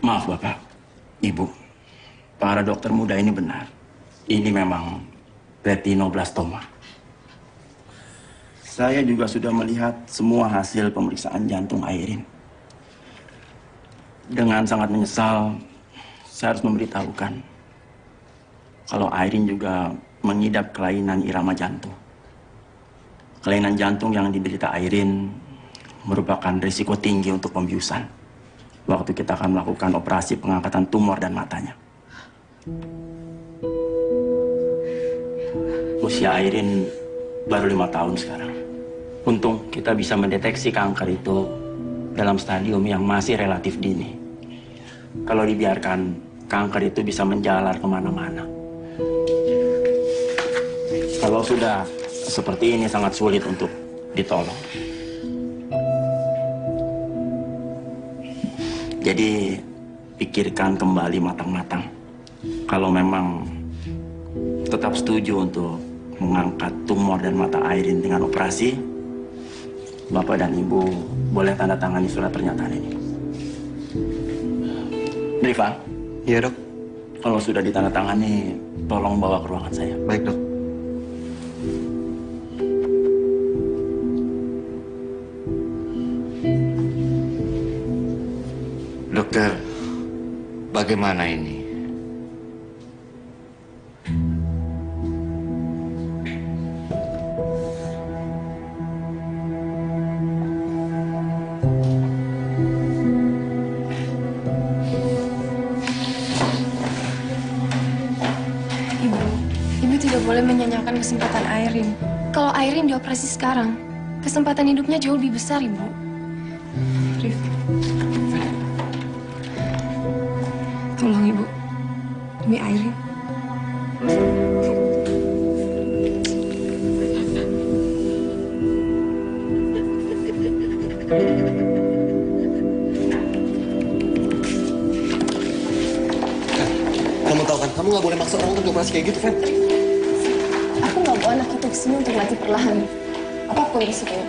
Maaf Bapak, Ibu, para dokter muda ini benar. Ini memang retinoblastoma. Saya juga sudah melihat semua hasil pemeriksaan jantung Airin. Dengan sangat menyesal, saya harus memberitahukan kalau Airin juga mengidap kelainan irama jantung. Kelainan jantung yang diderita Airin merupakan risiko tinggi untuk pembiusan waktu kita akan melakukan operasi pengangkatan tumor dan matanya. Usia Airin baru 5 tahun sekarang. Untung kita bisa mendeteksi kanker itu dalam stadium yang masih relatif dini. Kalau dibiarkan, kanker itu bisa menjalar kemana-mana. Kalau sudah seperti ini sangat sulit untuk ditolong. Jadi pikirkan kembali matang-matang. Kalau memang tetap setuju untuk mengangkat tumor dan mata Airin dengan operasi, Bapak dan Ibu boleh tanda tangani surat pernyataan ini. Driva? Iya dok. Kalau sudah ditandatangani, tolong bawa ke ruangan saya. Baik dok. Dokter, bagaimana ini? Ibu tidak boleh menyanyiakan kesempatan Airin. Kalau Airin dioperasi sekarang, kesempatan hidupnya jauh lebih besar, Ibu. Rif. Tolong, Ibu. Demi Airin. Kamu tahu kan, kamu nggak boleh maksa orang untuk operasi kayak gitu, Fen. Aku nggak bawa anak itu kesini untuk mati perlahan. Apapun risikonya.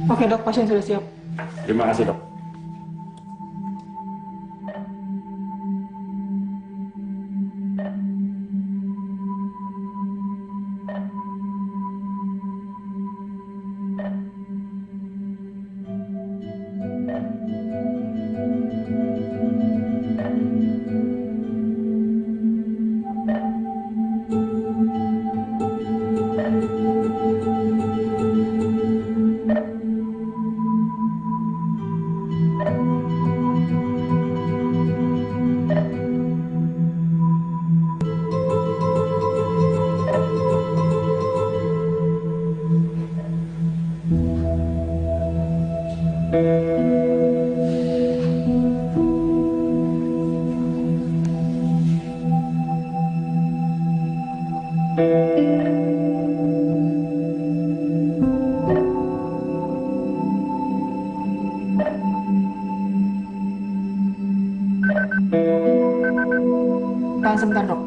Oke dok, pasien sudah siap. Terima kasih dok. Tahan sebentar, Dok.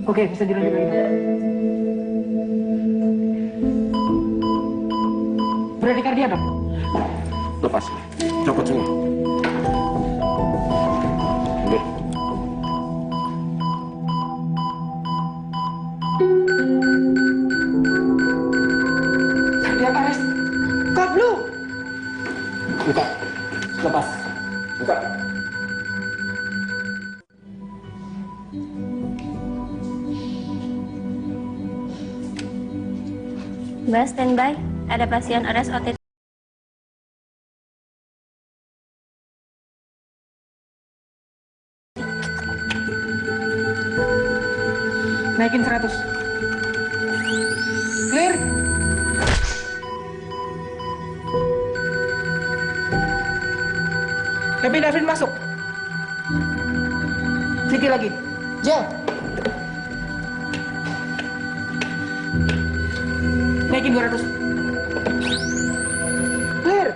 Oke, bisa dilanjut lagi, Dok. Bradikardia, Dok. Lepas. Copot semua. Mundur. Kardiak arrest. Kablu. Buka. Lepas. Buka. Mbak, standby. Ada pasien RS OTT. Naikin 100. Clear. Lebih Davin masuk. Siti lagi. Jel. Naikin 200. Clear.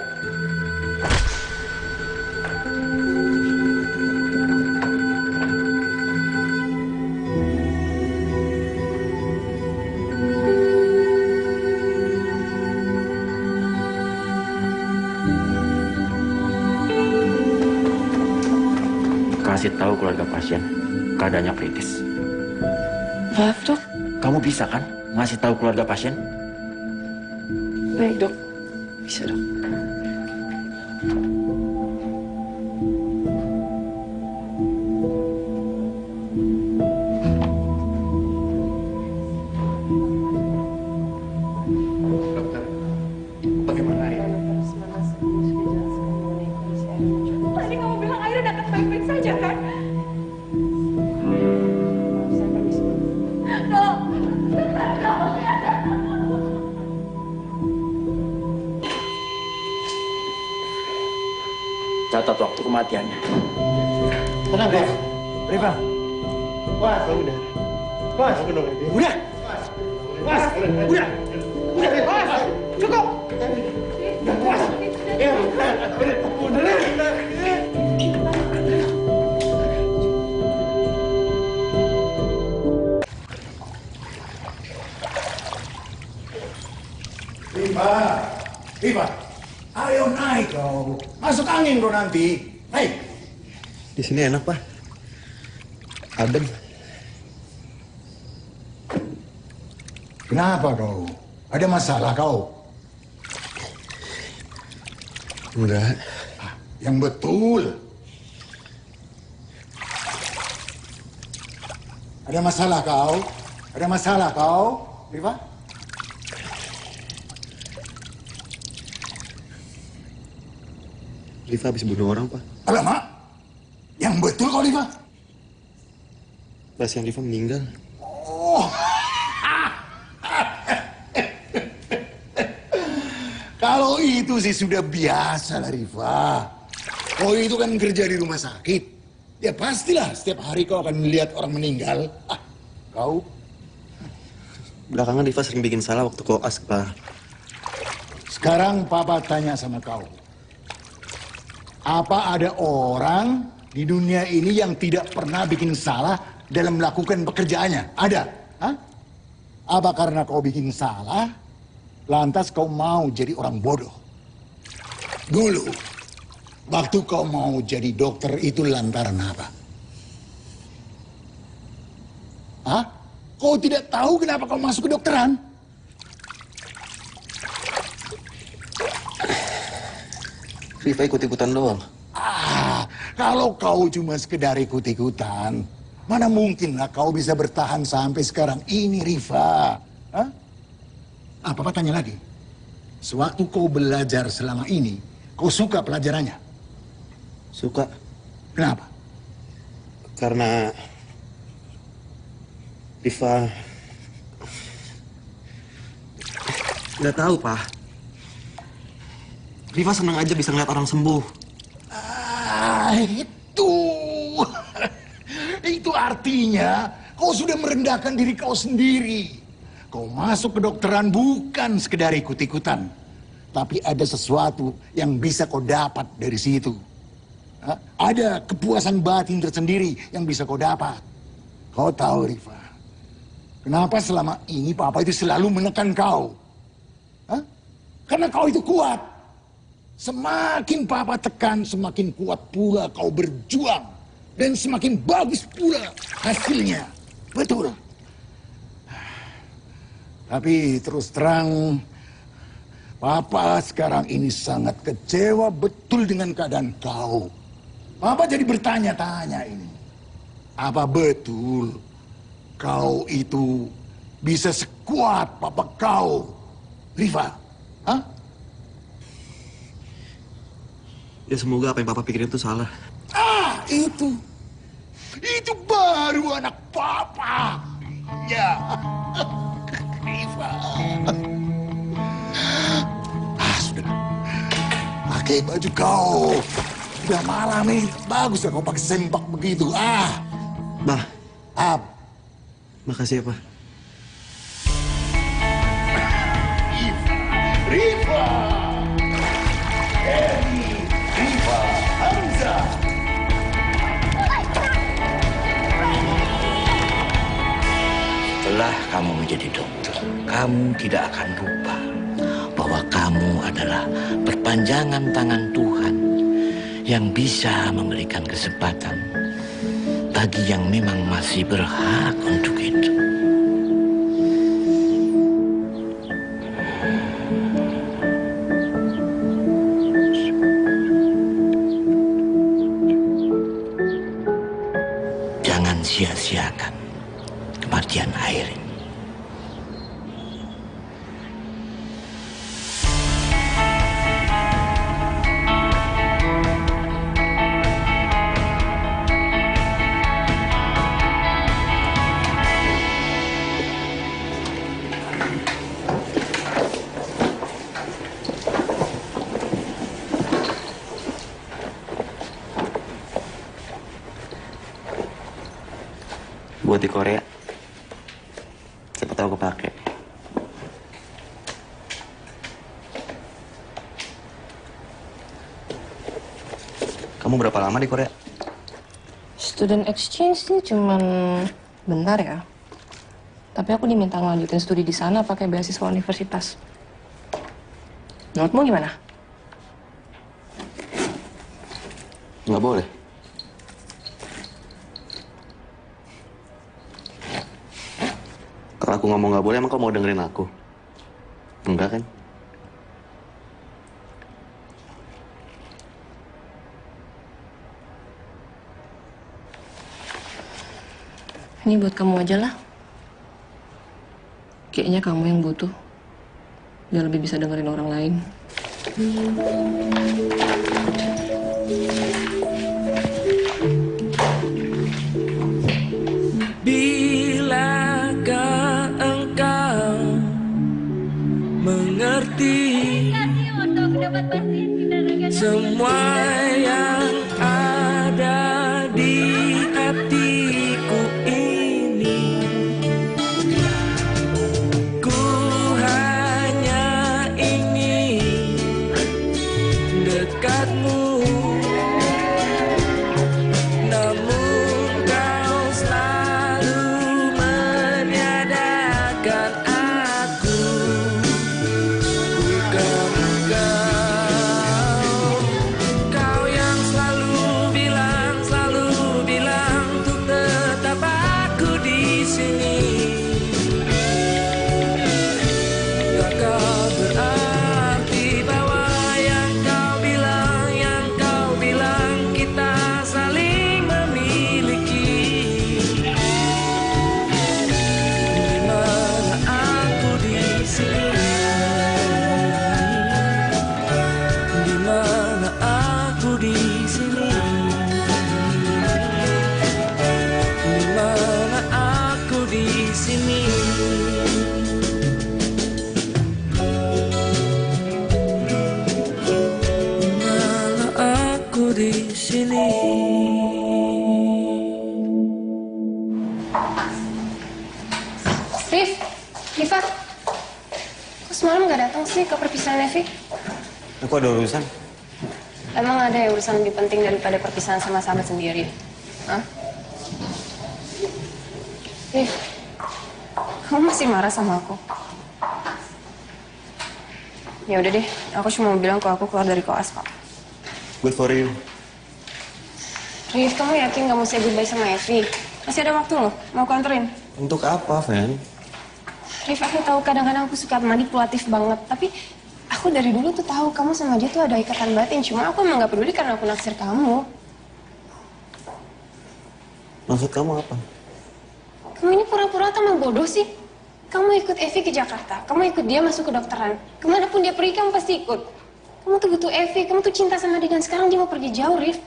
Kasih tahu keluarga pasien, keadaannya kritis. Maaf, Dok. Kamu bisa kan ngasih tahu keluarga pasien? Baik, Dok. Bisa, Dok. Dokter, bagaimana ini? Tadi kamu bilang Airin akan baik-baik saja, kan? Dok. Catat waktu kematiannya. Tenang, Dev. Riva. Was, udah. Was, udah. Udah. Was, udah. Udah, Dev. Was, cukup. Was. Ya, udah. Riva, Riva, ayo naik kau. Masuk angin kau nanti. Naik. Di sini enak, Pak. Adem. Kenapa kau? Ada masalah kau? Enggak. Yang betul. Ada masalah kau? Ada masalah kau, Riva? Riva habis bunuh orang, Pak. Alamak, yang betul kau, Riva? Pasien Riva meninggal. Oh. Kalau itu sih sudah biasa lah, Riva. Oh, itu kan kerja di rumah sakit. Ya pastilah setiap hari kau akan melihat orang meninggal. Kau? Belakangan Riva sering bikin salah waktu koas, Pak. Sekarang Papa tanya sama kau. Apa ada orang di dunia ini yang tidak pernah bikin salah dalam melakukan pekerjaannya? Ada? Hah? Apa karena kau bikin salah, lantas kau mau jadi orang bodoh? Dulu, waktu kau mau jadi dokter itu lantaran apa? Hah? Kau tidak tahu kenapa kau masuk ke dokteran? Riva ikut-ikutan doang. Kalau kau cuma sekedar ikut-ikutan, mana mungkinlah kau bisa bertahan sampai sekarang ini, Riva? Hah? Papa tanya lagi. Sewaktu kau belajar selama ini, kau suka pelajarannya? Suka. Kenapa? Karena Riva nggak tahu, Pak. Riva senang aja bisa ngeliat orang sembuh. Itu artinya kau sudah merendahkan diri kau sendiri. Kau masuk kedokteran bukan sekedar ikut-ikutan. Tapi ada sesuatu yang bisa kau dapat dari situ. Ada kepuasan batin tersendiri yang bisa kau dapat. Kau tahu, Rifa, kenapa selama ini Papa itu selalu menekan kau? Karena kau itu kuat. Semakin Papa tekan, semakin kuat pula kau berjuang. Dan semakin bagus pula hasilnya. Betul. Tapi terus terang, Papa sekarang ini sangat kecewa betul dengan keadaan kau. Papa jadi bertanya-tanya ini. Apa betul kau itu bisa sekuat Papa kau, Rifa? Hah? Ya semoga apa yang Papa pikirin itu salah. Itu baru anak Papa. Ya, Rifa. Sudah. Pakai baju kau. Udah malam nih, bagus ya kau pakai sempak begitu. Bah. Makasih ya, Pak. Rifa. Rifa Hamza. Setelah kamu menjadi dokter, kamu tidak akan lupa bahwa kamu adalah perpanjangan tangan Tuhan yang bisa memberikan kesempatan bagi yang memang masih berhak untuk itu. Jangan sia-siakan kematian Airin. Buat di Korea. Siapa tahu kepake. Kamu berapa lama di Korea? Student exchange sih cuman bentar ya. Tapi aku diminta ngelanjutin studi di sana pakai beasiswa universitas. Menurutmu gimana? Nggak boleh. Kalau aku ngomong nggak boleh, emang kau mau dengerin aku? Enggak kan? Ini buat kamu aja lah. Kayaknya kamu yang butuh. Biar lebih bisa dengerin orang lain. Bilakah engkau mengerti semua yang ada di hatiku ini? Ku hanya ingin dekatmu, namun kau selalu meniadakan aku. Bukan kau yang selalu bilang untuk tetap aku di sini. Takkan berarti bahwa yang kau bilang kita saling memiliki. Di mana aku di sini? Di mana aku di sini? Di mana aku di sini? Di mana aku di sini? sih ke perpisahan Evi? Aku ada urusan. Emang ada yang urusan lebih penting daripada perpisahan sama sahabat sendiri? Hah? Rif, kamu masih marah sama aku? Ya udah deh, aku cuma mau bilang kalau aku keluar dari koas kok. Good for you. Rif, kamu yakin gak mau say goodbye sama Evi? Masih ada waktu loh, mau aku anterin? Untuk apa, Fen? Rif, aku tahu kadang-kadang aku suka manipulatif banget, tapi aku dari dulu tuh tahu kamu sama dia tuh ada ikatan batin. Cuma aku emang gak peduli karena aku naksir kamu. Maksud kamu apa? Kamu ini pura-pura atau emang bodoh sih? Kamu ikut Evi ke Jakarta, kamu ikut dia masuk ke dokteran. Kemanapun dia pergi, kamu pasti ikut. Kamu tuh butuh Evi, kamu tuh cinta sama dia dan sekarang dia mau pergi jauh, Rif.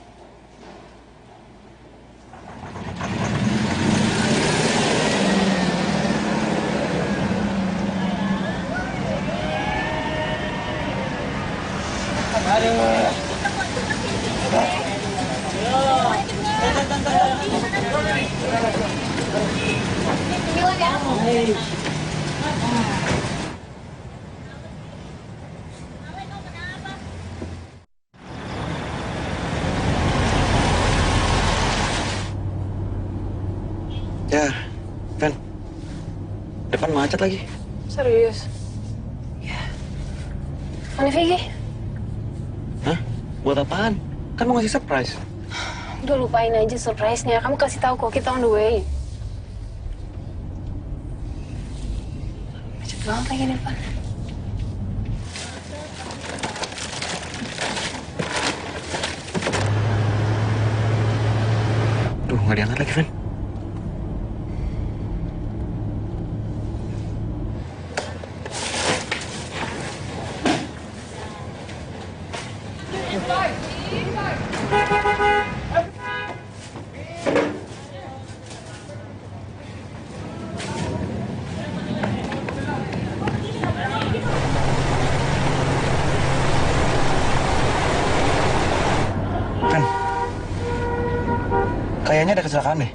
Ya, Fen. Depan macet lagi. Serius? Mana Vicky? Hah? Buat apaan? Kan mau ngasih surprise. Udah lupain aja surprise-nya. Kamu kasih tahu kok kita on the way. Macet banget lagi di depan. Duh, nggak diangkat lagi, Fen. Fen, kayaknya ada kecelakaan deh.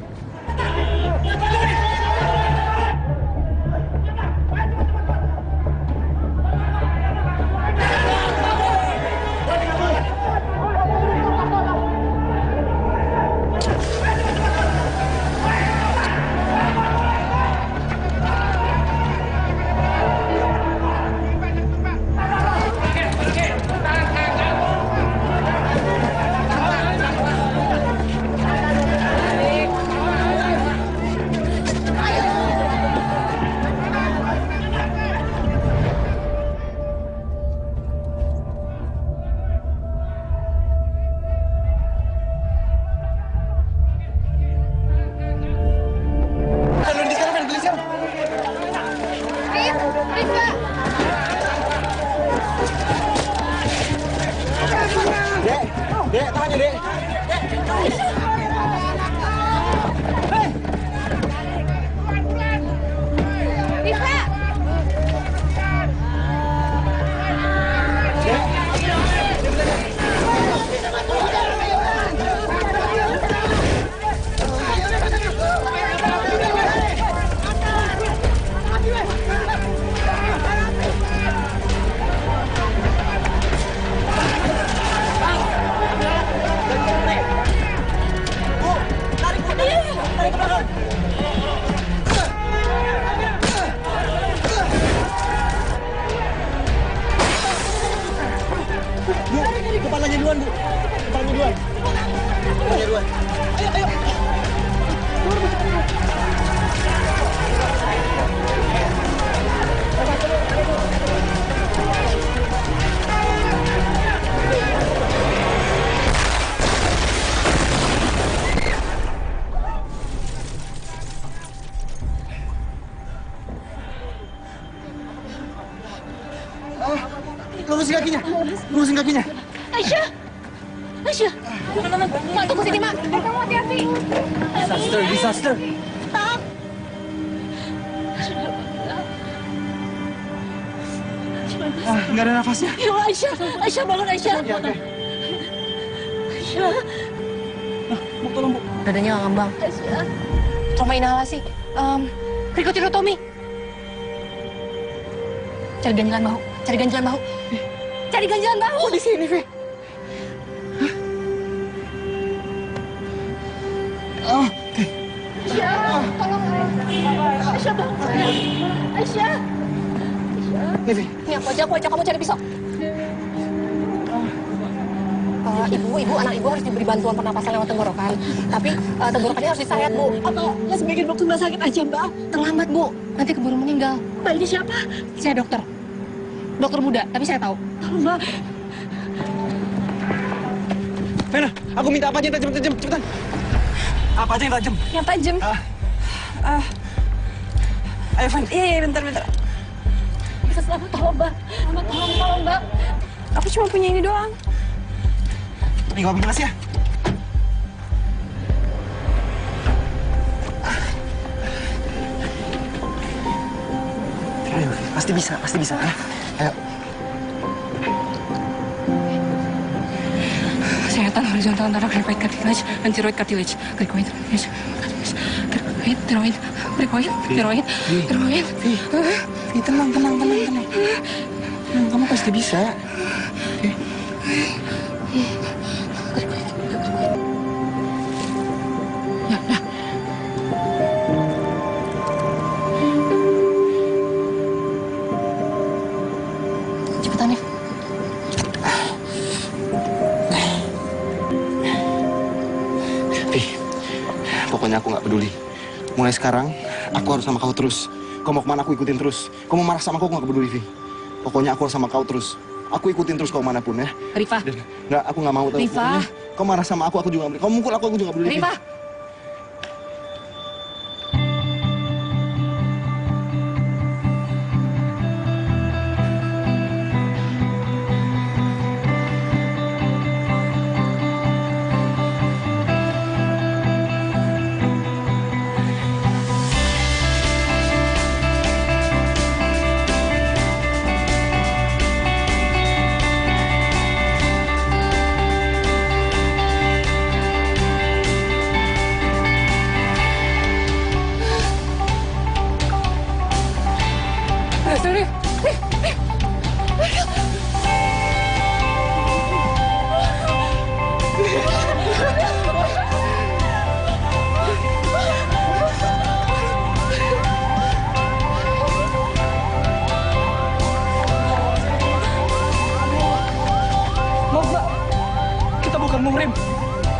Dek, tahan ya, Dek. Kepalanya duluan, Bu. Kepalanya duluan. Kepalanya duluan. Ayo, ayo. Lurusin kakinya. Lurusin kakinya. Aisyah! Aisyah! Mak, tunggu sini, Mak. Kamu hati-hati. Disaster, disaster. Stop. Nggak ada nafasnya. Ya, Aisyah. Aisyah, bangun, Aisyah. Ya, oke. Aisyah. Bu, tolong, Bu. Dadanya nggak ngembang. Aisyah. Trauma inhalasi. Krikotilotomi. Cari ganjalan bahu. Cari ganjalan bahu. Cari ganjalan bahu. Oh, di sini, Vi. Oh, Aisyah, tolong. Aisyah, bangun. Aisyah. Nih, Vi. Ini aku ajak kamu cari pisau. Ibu, anak ibu harus diberi bantuan pernapasan lewat tenggorokan. Tapi tenggorokannya harus disayat, Bu. Atau nggak sebaiknya dokter rumah sakit aja, Mbak? Terlambat, Bu. Nanti keburu meninggal. Mbak, ini siapa? Saya dokter. Dokter muda, tapi saya tahu. Tolong, Mbak. Vena, aku minta apa aja yang tajam, cepetan. Apa aja yang tajam? Yang tajam. Ayo, Ven. Iya, bentar. Bisa selamat, tolong, Mbak. Selamat, tolong, Mbak. Aku cuma punya ini doang. Nih, gua bikin gelas ya. Ayo, pasti bisa. Ayo. Kesehatan horizontal antara cricoid cartilage dan thyroid cartilage. Cricoid. Thyroid. Vi, tenang. Kamu pasti bisa. Oke. Ya, dah. Cepetan ya. Vi, pokoknya aku nggak peduli. Mulai sekarang, aku harus sama kau terus. Kau mau kemana, aku ikutin terus. Kau mau marah sama aku nggak peduli, Vi. Pokoknya aku harus sama kau terus. Aku ikutin terus kau manapun ya. Rifa. Nggak, aku nggak mau tahu. Rifa. Pokoknya, kau marah sama aku juga nggak peduli. Kau mukul aku juga nggak peduli. Rifa.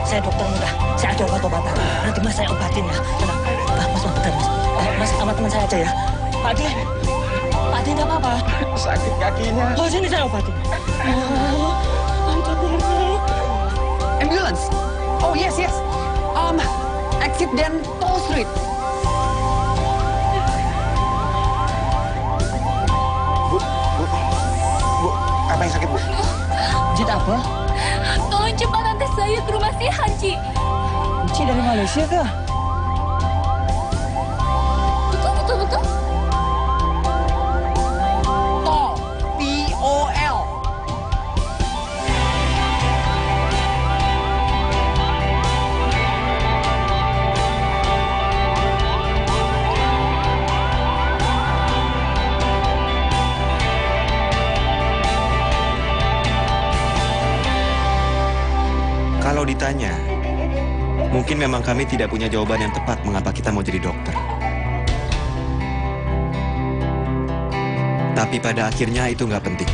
Saya dokter muda. Saya ada obat-obatan. Nanti Mas saya obatin ya. Tenang. Mas, bentar Mas. Mas sama teman saya aja ya. Pak Ade nggak apa-apa. Sakit kakinya. Oh, sini saya obatin. Ambulance. Oh yes. Exit dan Toll Street. Bu, apa yang sakit, Bu? Jid apa? Tolong cepat antar saya ke rumah si Haji. Ci dari Malaysia kah? Betul. Tol. T-O-L. Kalau ditanya, mungkin memang kami tidak punya jawaban yang tepat mengapa kita mau jadi dokter. Tapi pada akhirnya itu nggak penting.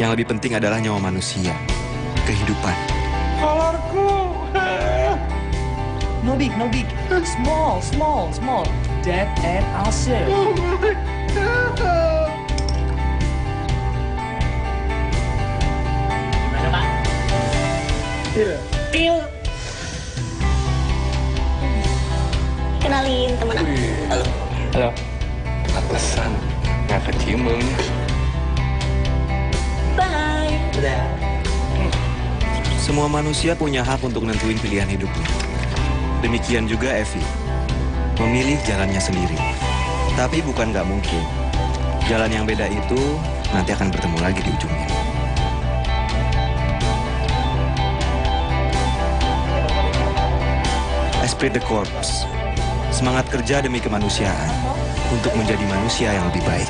Yang lebih penting adalah nyawa manusia, kehidupan. Kolorku. No big. Small. Dad and Asher. Gimana, Pak? Til. Kenalin teman aku. Halo. Pantesan nggak keciumnya. Bye. Semua manusia punya hak untuk nentuin pilihan hidupnya. Demikian juga Evi. Memilih jalannya sendiri. Tapi bukan nggak mungkin. Jalan yang beda itu nanti akan bertemu lagi di ujungnya. Esprit de Corps. Semangat kerja demi kemanusiaan untuk menjadi manusia yang lebih baik.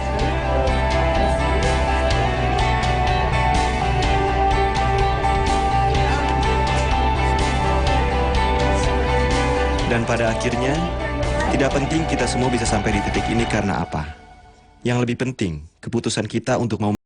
Dan pada akhirnya, tidak penting kita semua bisa sampai di titik ini karena apa. Yang lebih penting, keputusan kita untuk mau